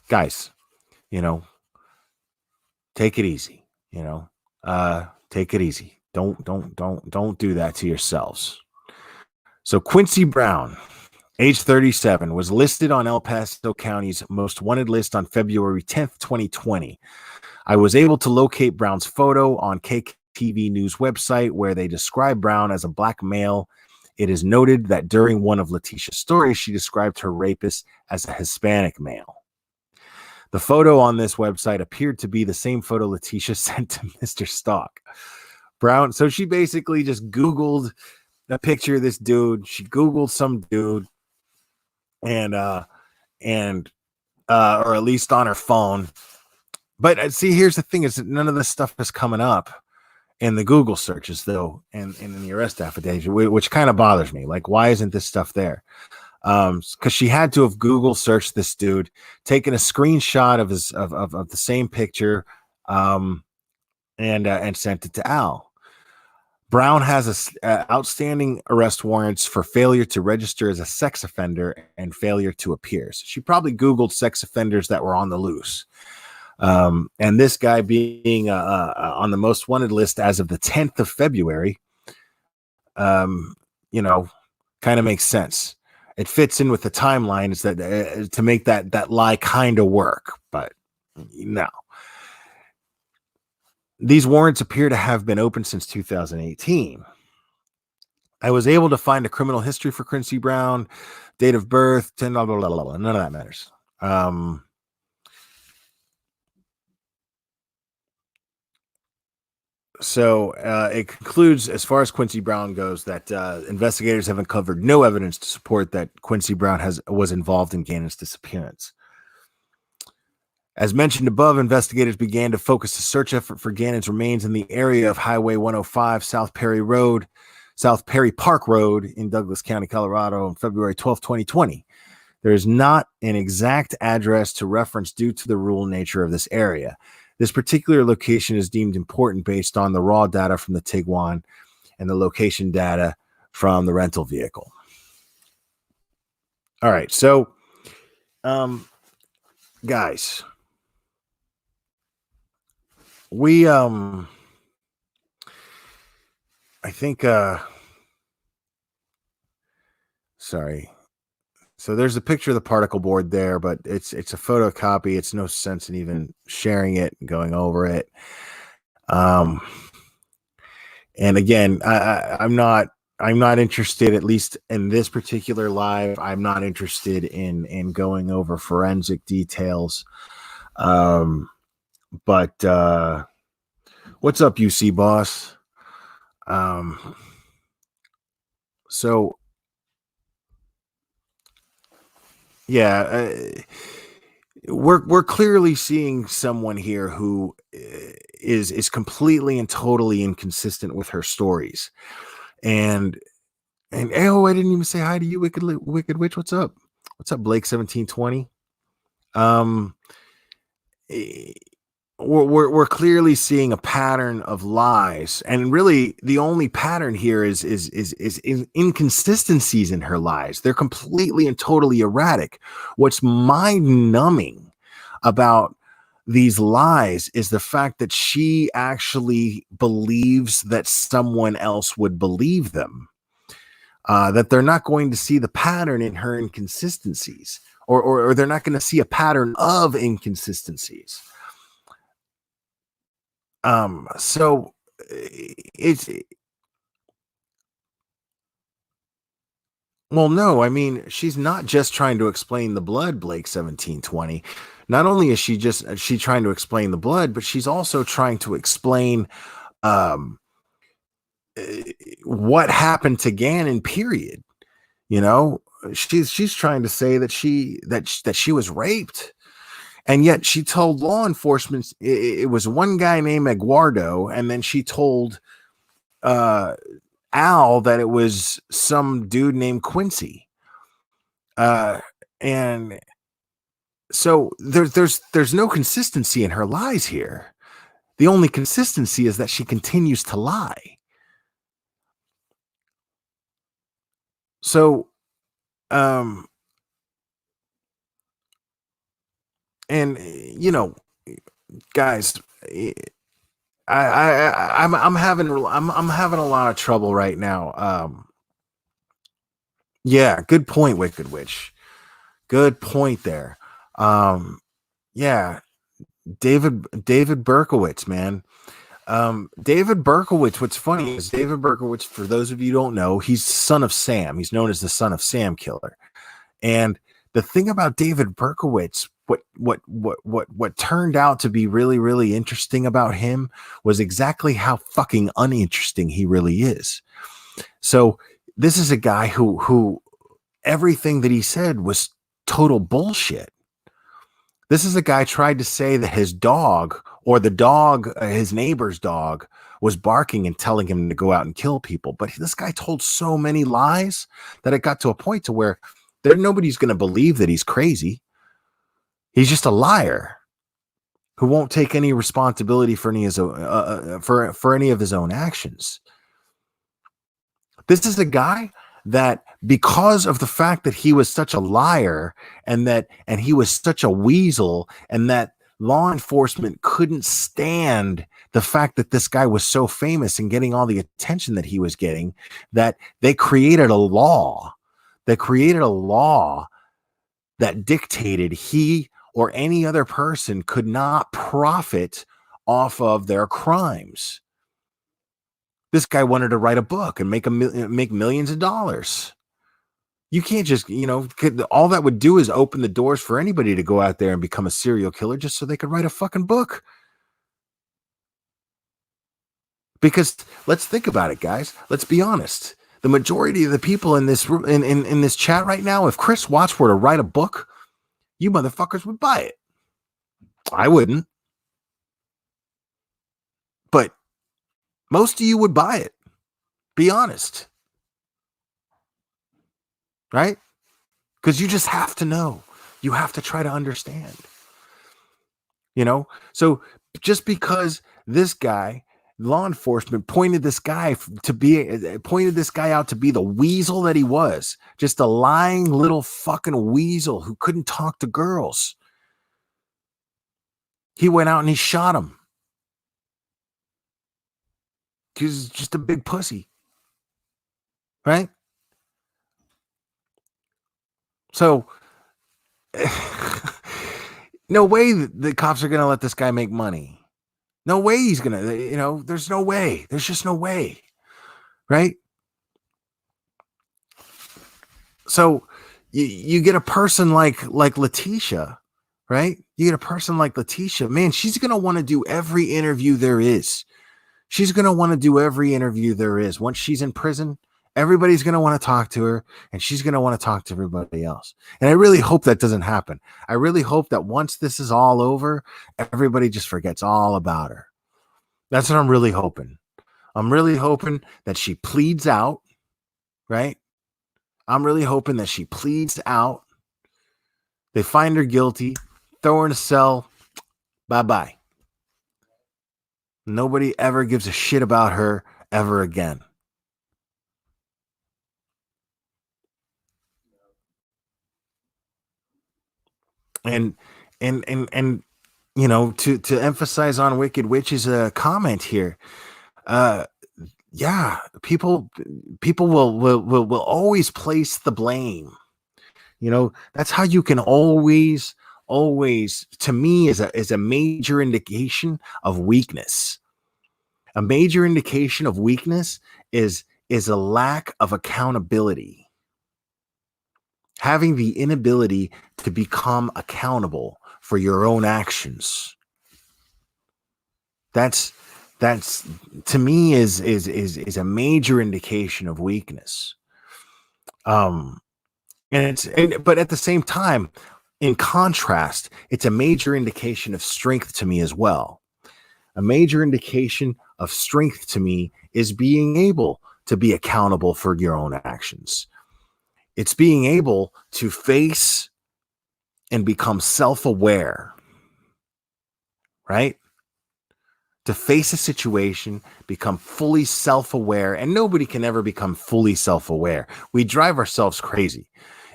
guys, take it easy. Take it easy. Don't do that to yourselves. So Quincy Brown, age 37, was listed on El Paso County's most wanted list on February 10th, 2020. I was able to locate Brown's photo on KTV News website where they describe Brown as a black male. It is noted that during one of Leticia's stories, she described her rapist as a Hispanic male. The photo on this website appeared to be the same photo Leticia sent to Mr. Stauch. Brown, so she basically just Googled a picture of this dude. She Googled some dude and or at least on her phone. But see, here's the thing is that none of this stuff is coming up in the Google searches, though, and in the arrest affidavit, which kind of bothers me. Like, why isn't this stuff there? Because she had to have Google searched this dude, taken a screenshot of his of the same picture, and sent it to Al. Brown has outstanding arrest warrants for failure to register as a sex offender and failure to appear. So she probably Googled sex offenders that were on the loose. And this guy being on the most wanted list as of the 10th of February, kind of makes sense. It fits in with the timeline is that to make that lie kind of work, but no. These warrants appear to have been open since 2018. I was able to find a criminal history for Quincy Brown, date of birth, 10, blah, blah, blah, blah, blah. None of that matters. So it concludes, as far as Quincy Brown goes, that investigators have uncovered no evidence to support that Quincy Brown was involved in Gannon's disappearance. As mentioned above, investigators began to focus the search effort for Gannon's remains in the area of Highway 105, South Perry Park Road in Douglas County, Colorado, on February 12, 2020. There is not an exact address to reference due to the rural nature of this area. This particular location is deemed important based on the raw data from the Tiguan and the location data from the rental vehicle. All right, so, guys, we, I think, sorry. So there's a picture of the particle board there, but it's a photocopy. It's no sense in even sharing it and going over it. And again, I'm not interested, at least in this particular live. I'm not interested in going over forensic details. But what's up, UC boss? So yeah, we're clearly seeing someone here who is completely and totally inconsistent with her stories, and oh, I didn't even say hi to you, wicked witch. What's up, Blake 1720? we're clearly seeing a pattern of lies, and really the only pattern here is inconsistencies in her lies. They're completely and totally erratic. What's mind numbing about these lies is the fact that she actually believes that someone else would believe them, that they're not going to see the pattern in her inconsistencies, or they're not going to see a pattern of inconsistencies. So it's, well, no, I mean, she's not just trying to explain the blood, Blake 1720. Not only is she trying to explain the blood, but she's also trying to explain um what happened to Gannon, period. You know, she's trying to say that she was raped. And yet she told law enforcement it was one guy named Eduardo, and then she told Al that it was some dude named Quincy. And so there's no consistency in her lies here. The only consistency is that she continues to lie. So, and guys, I'm having a lot of trouble right now. Yeah, good point, Wicked Witch. Good point there. Yeah, David Berkowitz, man. David Berkowitz, what's funny is David Berkowitz, for those of you who don't know, he's son of Sam. He's known as the son of Sam killer. And the thing about David Berkowitz, what turned out to be really, really interesting about him was exactly how fucking uninteresting he really is. So this is a guy who everything that he said was total bullshit. This is a guy tried to say that his dog, or the dog, his neighbor's dog, was barking and telling him to go out and kill people. But this guy told so many lies that it got to a point to where nobody's going to believe that he's crazy. He's just a liar who won't take any responsibility for any of his for any of his own actions. This is a guy that, because of the fact that he was such a liar and he was such a weasel, and that law enforcement couldn't stand the fact that this guy was so famous and getting all the attention that he was getting, that they created a law. They created a law that dictated he or any other person could not profit off of their crimes. This guy wanted to write a book and make millions of dollars. You can't just, all that would do is open the doors for anybody to go out there and become a serial killer just so they could write a fucking book. Because let's think about it, guys. Let's be honest. The majority of the people in this in this chat right now, if Chris Watts were to write a book, you motherfuckers would buy it. I wouldn't. But most of you would buy it. Be honest. Right? Because you just have to know. You have to try to understand. So just because this guy, law enforcement, pointed this guy out to be the weasel that he was, just a lying little fucking weasel who couldn't talk to girls, he went out and he shot him. He's just a big pussy. Right? So no way the cops are going to let this guy make money. No way he's going to, there's no way. There's just no way. Right? So you get a person like Leticia, right? You get a person like Leticia, man, she's going to want to do every interview there is. She's going to want to do every interview there is. Once she's in prison, everybody's going to want to talk to her, and she's going to want to talk to everybody else. And I really hope that doesn't happen. I really hope that once this is all over, everybody just forgets all about her. That's what I'm really hoping. I'm really hoping that she pleads out, right? I'm really hoping that she pleads out. They find her guilty, throw her in a cell. Bye-bye. Nobody ever gives a shit about her ever again. And you know, to emphasize on Wicked Witch's comment here, yeah, people will always place the blame. You know, that's how you can always, to me, is a major indication of weakness. A major indication of weakness is a lack of accountability. Having the inability to become accountable for your own actions. That's to me is a major indication of weakness. But at the same time, in contrast, it's a major indication of strength to me as well. A major indication of strength to me is being able to be accountable for your own actions. It's being able to face and become self-aware, right? To face a situation, become fully self-aware, and nobody can ever become fully self-aware. We drive ourselves crazy.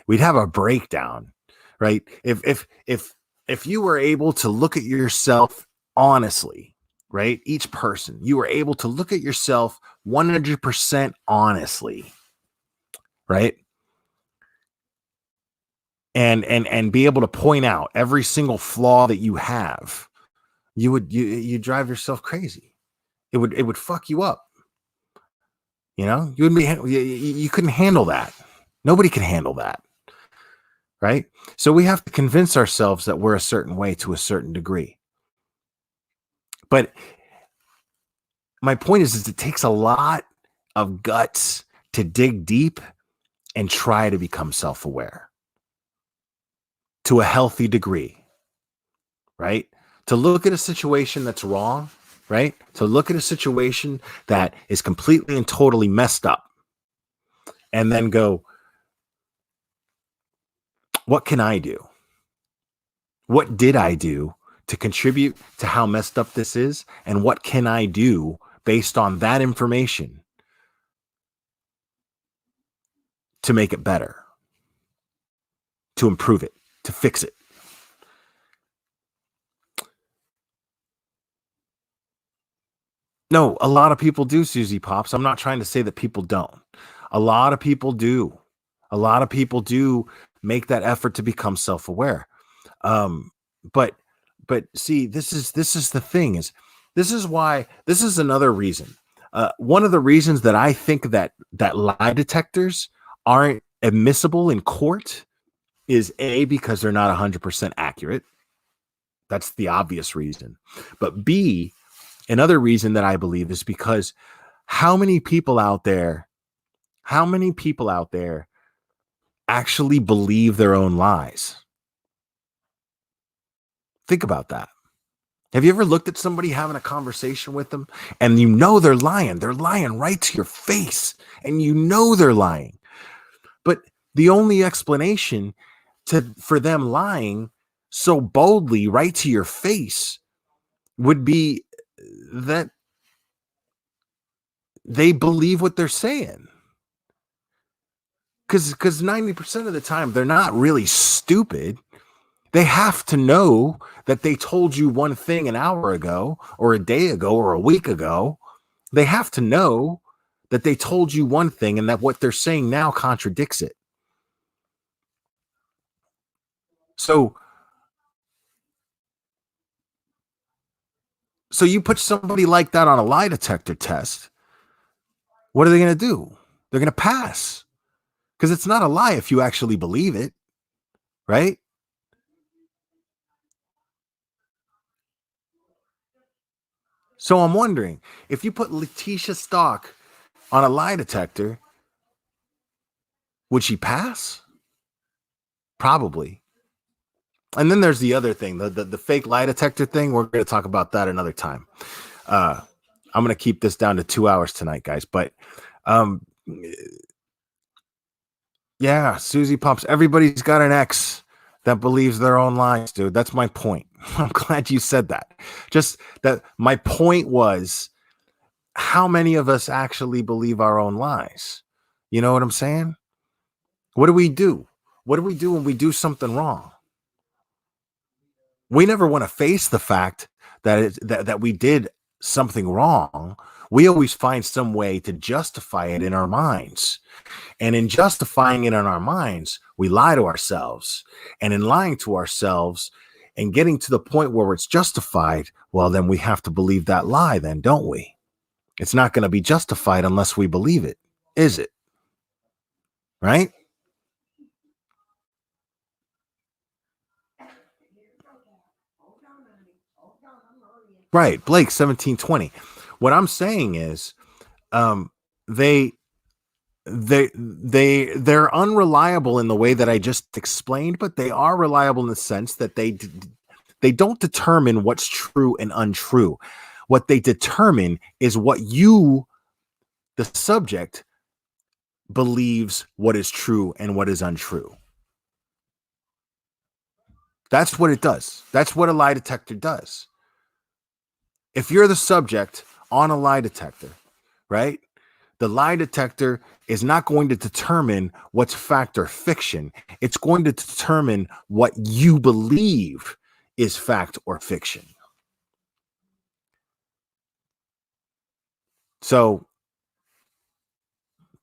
We'd have a breakdown, right? If you were able to look at yourself honestly, right? Each person, you were able to look at yourself 100% honestly, right? And be able to point out every single flaw that you have, you drive yourself crazy. It would fuck you up. You know, you couldn't handle that. Nobody can handle that. Right? So we have to convince ourselves that we're a certain way to a certain degree. But my point is it takes a lot of guts to dig deep and try to become self-aware to a healthy degree, right? To look at a situation that's wrong, right? To look at a situation that is completely and totally messed up and then go, what can I do? What did I do to contribute to how messed up this is? And what can I do based on that information to make it better, to improve it, to fix it? No, a lot of people do, Susie Pops. I'm not trying to say that people don't. A lot of people do. A lot of people do make that effort to become self-aware. But see, this is the thing is this is another reason. One of the reasons that I think that lie detectors aren't admissible in court is A, because they're not 100% accurate. That's the obvious reason. But B, another reason that I believe is because how many people out there actually believe their own lies? Think about that. Have you ever looked at somebody having a conversation with them and you know they're lying? They're lying right to your face and you know they're lying. But the only explanation for them lying so boldly right to your face would be that they believe what they're saying. Because 90% of the time they're not really stupid. They have to know that they told you one thing an hour ago or a day ago or a week ago. They have to know that they told you one thing and that what they're saying now contradicts it. So you put somebody like that on a lie detector test. What are they going to do? They're going to pass because it's not a lie if you actually believe it, right? So I'm wondering if you put Leticia Stauch on a lie detector, would she pass? Probably. And then there's the other thing, the fake lie detector thing. We're going to talk about that another time. I'm going to keep this down to 2 hours tonight, guys. But yeah, Susie Pops. Everybody's got an ex that believes their own lies, dude. That's my point. I'm glad you said that. Just that my point was, how many of us actually believe our own lies? You know what I'm saying? What do we do? What do we do when we do something wrong? We never want to face the fact that we did something wrong. We always find some way to justify it in our minds. And in justifying it in our minds, we lie to ourselves. And in lying to ourselves and getting to the point where it's justified, well, then we have to believe that lie, then, don't we? It's not going to be justified unless we believe it, is it? Right? Right. Blake 1720. What I'm saying is, they they're unreliable in the way that I just explained, but they are reliable in the sense that they don't determine what's true and untrue. What they determine is what you, the subject, believes what is true and what is untrue. That's what it does. That's what a lie detector does. If you're the subject on a lie detector, right? The lie detector is not going to determine what's fact or fiction. It's going to determine what you believe is fact or fiction. So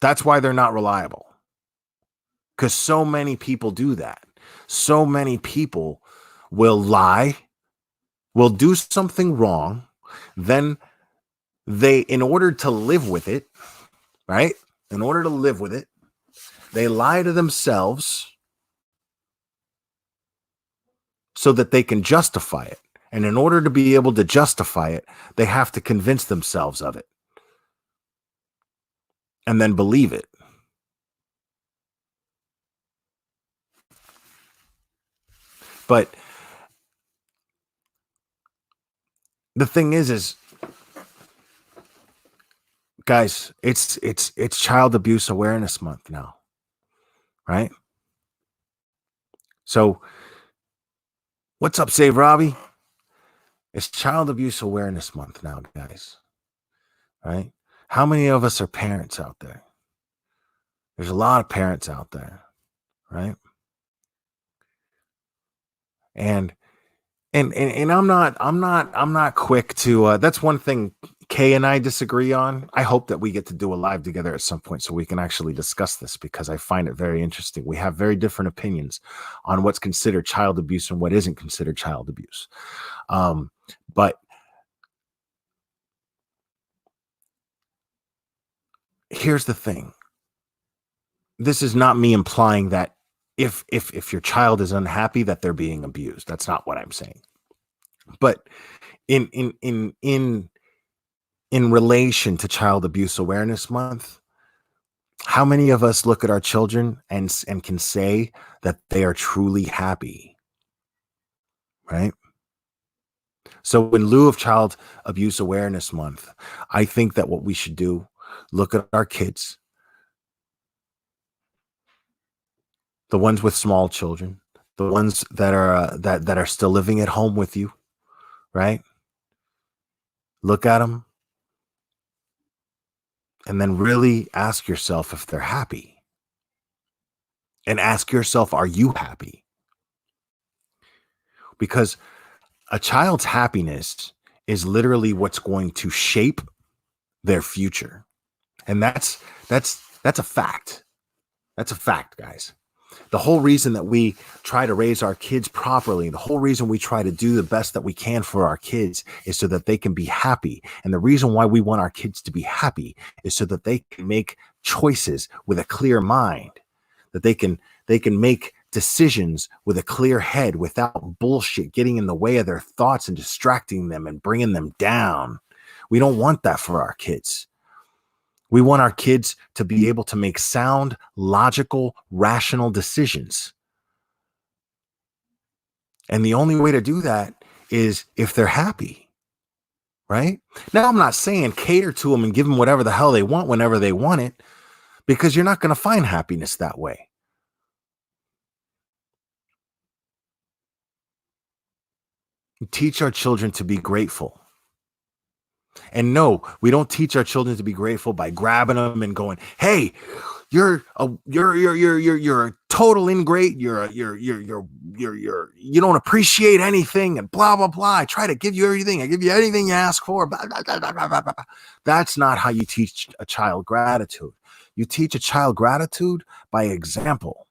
that's why they're not reliable. Because so many people do that. So many people will lie, will do something wrong, then in order to live with it, right? In order to live with it, they lie to themselves so that they can justify it. And in order to be able to justify it, they have to convince themselves of it and then believe it. But the thing is guys, it's Child Abuse Awareness Month now, right? So what's up, Save Robbie? It's Child Abuse Awareness Month now, guys. Right? How many of us are parents out there? There's a lot of parents out there, right? And I'm not quick to that's one thing Kay and I disagree on. I hope that we get to do a live together at some point so we can actually discuss this, because I find it very interesting. We have very different opinions on what's considered child abuse and what isn't considered child abuse. But here's the thing. This is not me implying that if your child is unhappy that they're being abused. That's not what I'm saying. But in relation to Child Abuse Awareness Month, how many of us look at our children and can say that they are truly happy, right? So in lieu of Child Abuse Awareness Month, I think that what we should do, look at our kids, the ones with small children, the ones that are that are still living at home with you, right? Look at them and then really ask yourself if they're happy. And ask yourself, are you happy? Because a child's happiness is literally what's going to shape their future. And that's a fact. That's a fact, guys. The whole reason that we try to raise our kids properly, the whole reason we try to do the best that we can for our kids is so that they can be happy. And the reason why we want our kids to be happy is so that they can make choices with a clear mind, that they can make decisions with a clear head without bullshit getting in the way of their thoughts and distracting them and bringing them down. We don't want that for our kids. We want our kids to be able to make sound, logical, rational decisions. And the only way to do that is if they're happy, right? Now, I'm not saying cater to them and give them whatever the hell they want whenever they want it, because you're not going to find happiness that way. We teach our children to be grateful. And no, we don't teach our children to be grateful by grabbing them and going, "Hey, you're a total ingrate. You don't appreciate anything and blah blah blah. I try to give you everything. I give you anything you ask for." Blah, blah, blah, blah, blah, blah. That's not how you teach a child gratitude. You teach a child gratitude by example.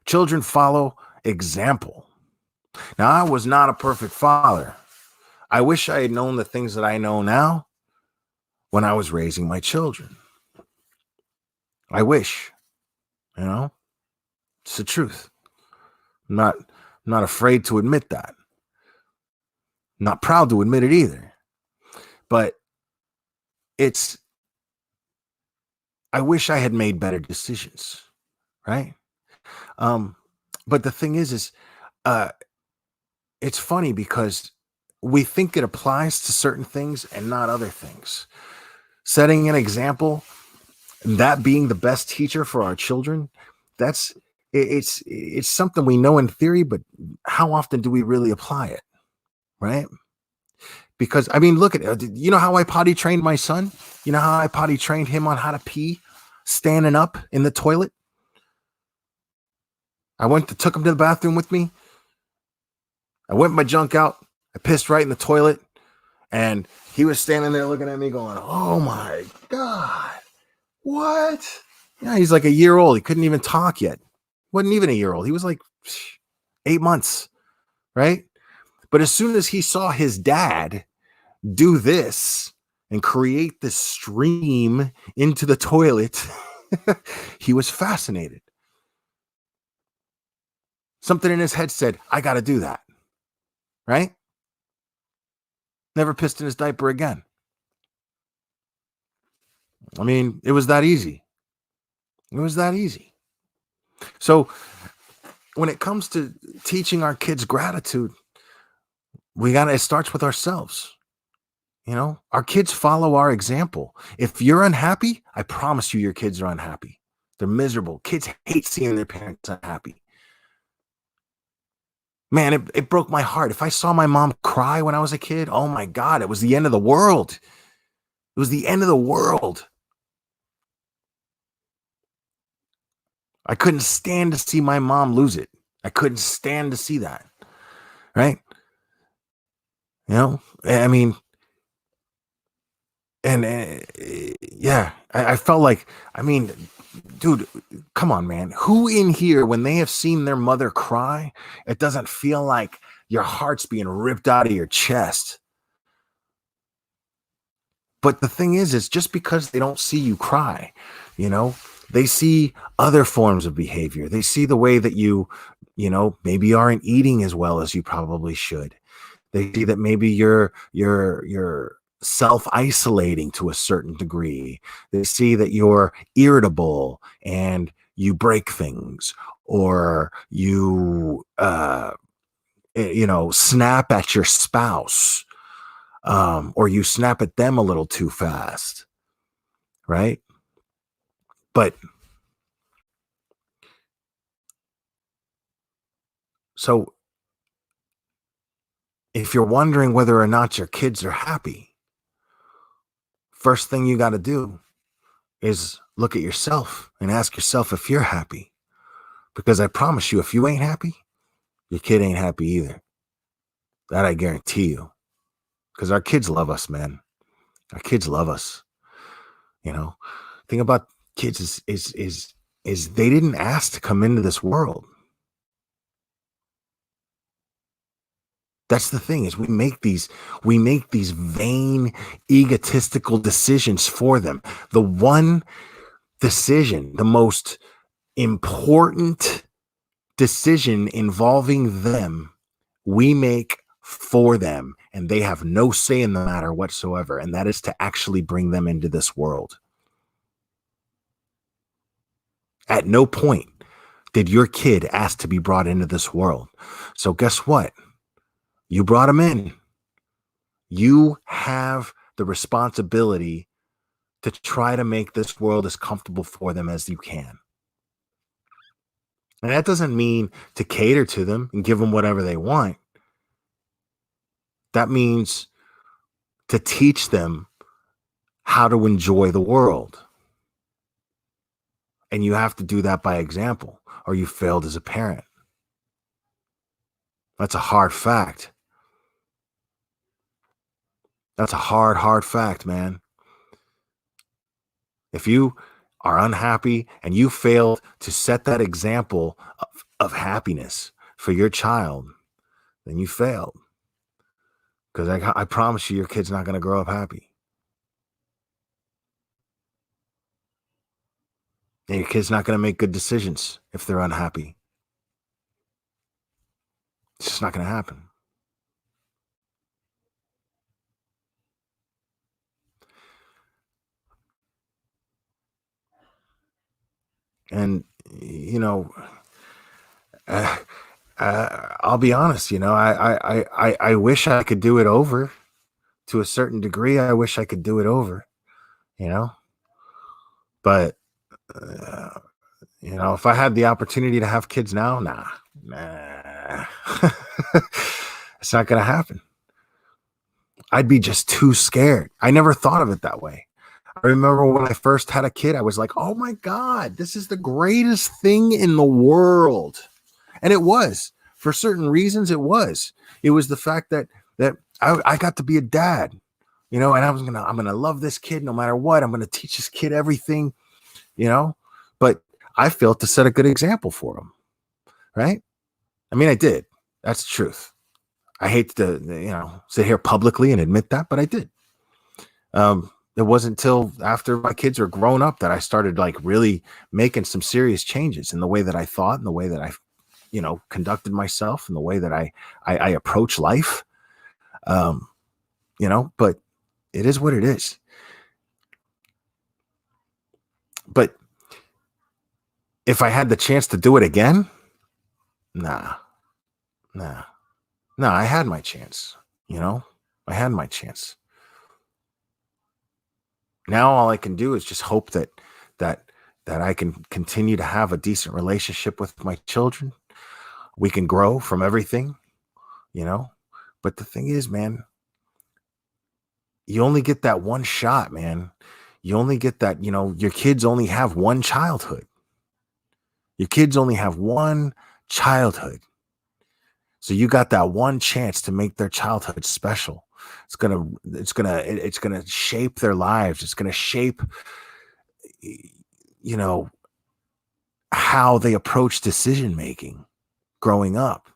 Children follow example. Now, I was not a perfect father. I wish I had known the things that I know now when I was raising my children. I wish, it's the truth. I'm not afraid to admit that. I'm not proud to admit it either. But I wish I had made better decisions, right? But the thing is it's funny because we think it applies to certain things and not other things. Setting an example, that being the best teacher for our children, it's something we know in theory, but how often do we really apply it, right? Because look at it. You know how I potty trained my son? You know how I potty trained him on how to pee standing up in the toilet? Took him to the bathroom with me. I went my junk out. I pissed right in the toilet. And he was standing there looking at me going, "Oh my God, what?" Yeah, he's like a year old. He couldn't even talk yet. Wasn't even a year old. He was like 8 months, right? But as soon as he saw his dad do this and create this stream into the toilet, he was fascinated. Something in his head said, "I got to do that." Right? Never pissed in his diaper again. It was that easy. It was that easy. So when it comes to teaching our kids gratitude, it starts with ourselves. Our kids follow our example. If you're unhappy, I promise you your kids are unhappy. They're miserable. Kids hate seeing their parents unhappy. Man, it broke my heart. If I saw my mom cry when I was a kid, oh my God, it was the end of the world. It was the end of the world. I couldn't stand to see my mom lose it. I couldn't stand to see that. Right? I felt like, dude, come on, man. Who in here, when they have seen their mother cry, it doesn't feel like your heart's being ripped out of your chest? But the thing is just because they don't see you cry, they see other forms of behavior. They see the way that you maybe aren't eating as well as you probably should. They see that maybe you're self-isolating to a certain degree. They see that you're irritable and you break things, or you snap at your spouse, or you snap at them a little too fast, right? But so if you're wondering whether or not your kids are happy, first thing you got to do is look at yourself and ask yourself if you're happy. Because I promise you, if you ain't happy, your kid ain't happy either. That I guarantee you. Because our kids love us, man. Our kids love us. Thing about kids is they didn't ask to come into this world. That's the thing, is we make these vain, egotistical decisions for them. The one decision, the most important decision involving them, we make for them, and they have no say in the matter whatsoever, and that is to actually bring them into this world. At no point did your kid ask to be brought into this world. So guess what? You brought them in. You have the responsibility to try to make this world as comfortable for them as you can. And that doesn't mean to cater to them and give them whatever they want. That means to teach them how to enjoy the world. And you have to do that by example, or you failed as a parent. That's a hard fact. That's a hard fact, man. If you are unhappy and you failed to set that example of happiness for your child, then you failed. Because I promise you, your kid's not going to grow up happy. And your kid's not going to make good decisions if they're unhappy. It's just not going to happen. And, you know, I'll be honest, you know, I wish I could do it over to a certain degree. I wish I could do it over, you know, but, you know, if I had the opportunity to have kids now, nah, it's not going to happen. I'd be just too scared. I never thought of it that way. I remember when I first had a kid, I was like, oh my God, this is the greatest thing in the world. And it was, for certain reasons, it was. It was the fact that I got to be a dad, you know, and I'm gonna love this kid no matter what. I'm gonna teach this kid everything, you know. But I failed to set a good example for him, right? I mean, I did. That's the truth. I hate to, you know, sit here publicly and admit that, but I did. It wasn't until after my kids were grown up that I started like really making some serious changes in the way that I thought and the way that I, you know, conducted myself and the way that I approach life. You know, but it is what it is. But if I had the chance to do it again, nah, I had my chance, you know, I had my chance. Now all I can do is just hope that I can continue to have a decent relationship with my children. We can grow from everything, you know. But the thing is, man, you only get that one shot, man. You only get that, you know, your kids only have one childhood. Your kids only have one childhood. So you got that one chance to make their childhood special. It's gonna shape their lives. It's gonna shape, you know, how they approach decision making growing up.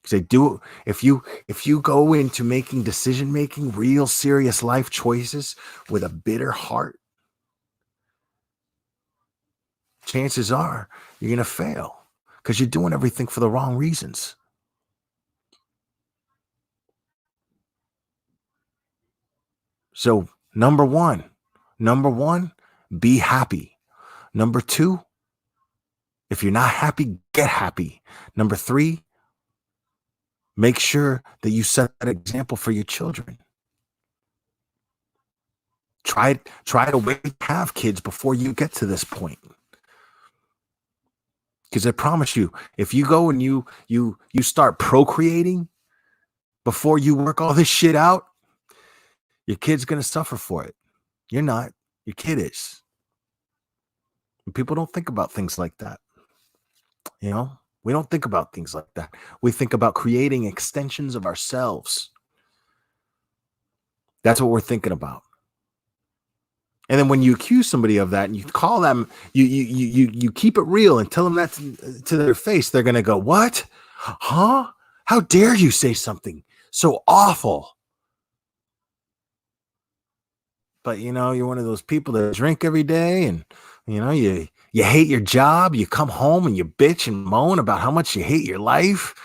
Because they do, if you go into making decision making, real serious life choices with a bitter heart, chances are you're gonna fail because you're doing everything for the wrong reasons. So number one, be happy. Number two, if you're not happy, get happy. Number three, make sure that you set that example for your children. Try to wait to have kids before you get to this point. Because I promise you, if you go and you start procreating before you work all this shit out, your kid's gonna suffer for it. You're not. Your kid is. And people don't think about things like that. You know, we don't think about things like that. We think about creating extensions of ourselves. That's what we're thinking about. And then when you accuse somebody of that and you call them, you keep it real and tell them that to their face, they're going to go, what? Huh? How dare you say something so awful? But, you know, you're one of those people that drink every day and, you know, you hate your job. You come home and you bitch and moan about how much you hate your life.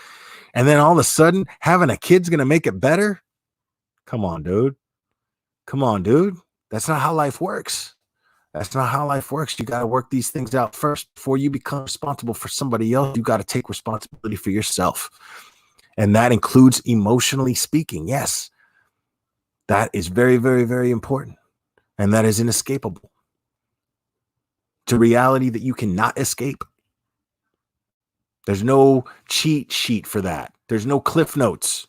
And then all of a sudden having a kid's going to make it better. Come on, dude. That's not how life works. That's not how life works. You got to work these things out first before you become responsible for somebody else. You got to take responsibility for yourself. And that includes emotionally speaking. Yes, that is very, very, very important. And that is inescapable. It's a reality that you cannot escape. There's no cheat sheet for that. There's no cliff notes.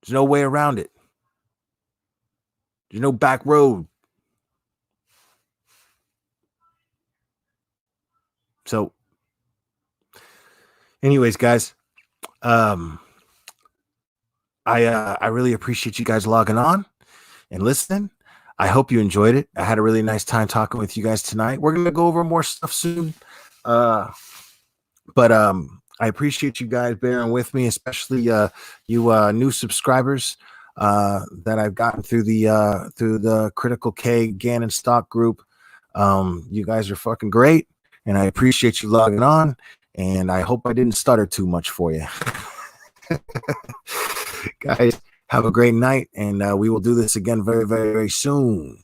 There's no way around it. There's no back road. So, anyways, guys, I really appreciate you guys logging on and listening. I hope you enjoyed it. I had a really nice time talking with you guys tonight. We're gonna go over more stuff soon. But I appreciate you guys bearing with me, especially you new subscribers that I've gotten through the Critical K Gannon Stauch group. You guys are fucking great, and I appreciate you logging on. And I hope I didn't stutter too much for you. Guys, have a great night, and we will do this again very, very, very soon.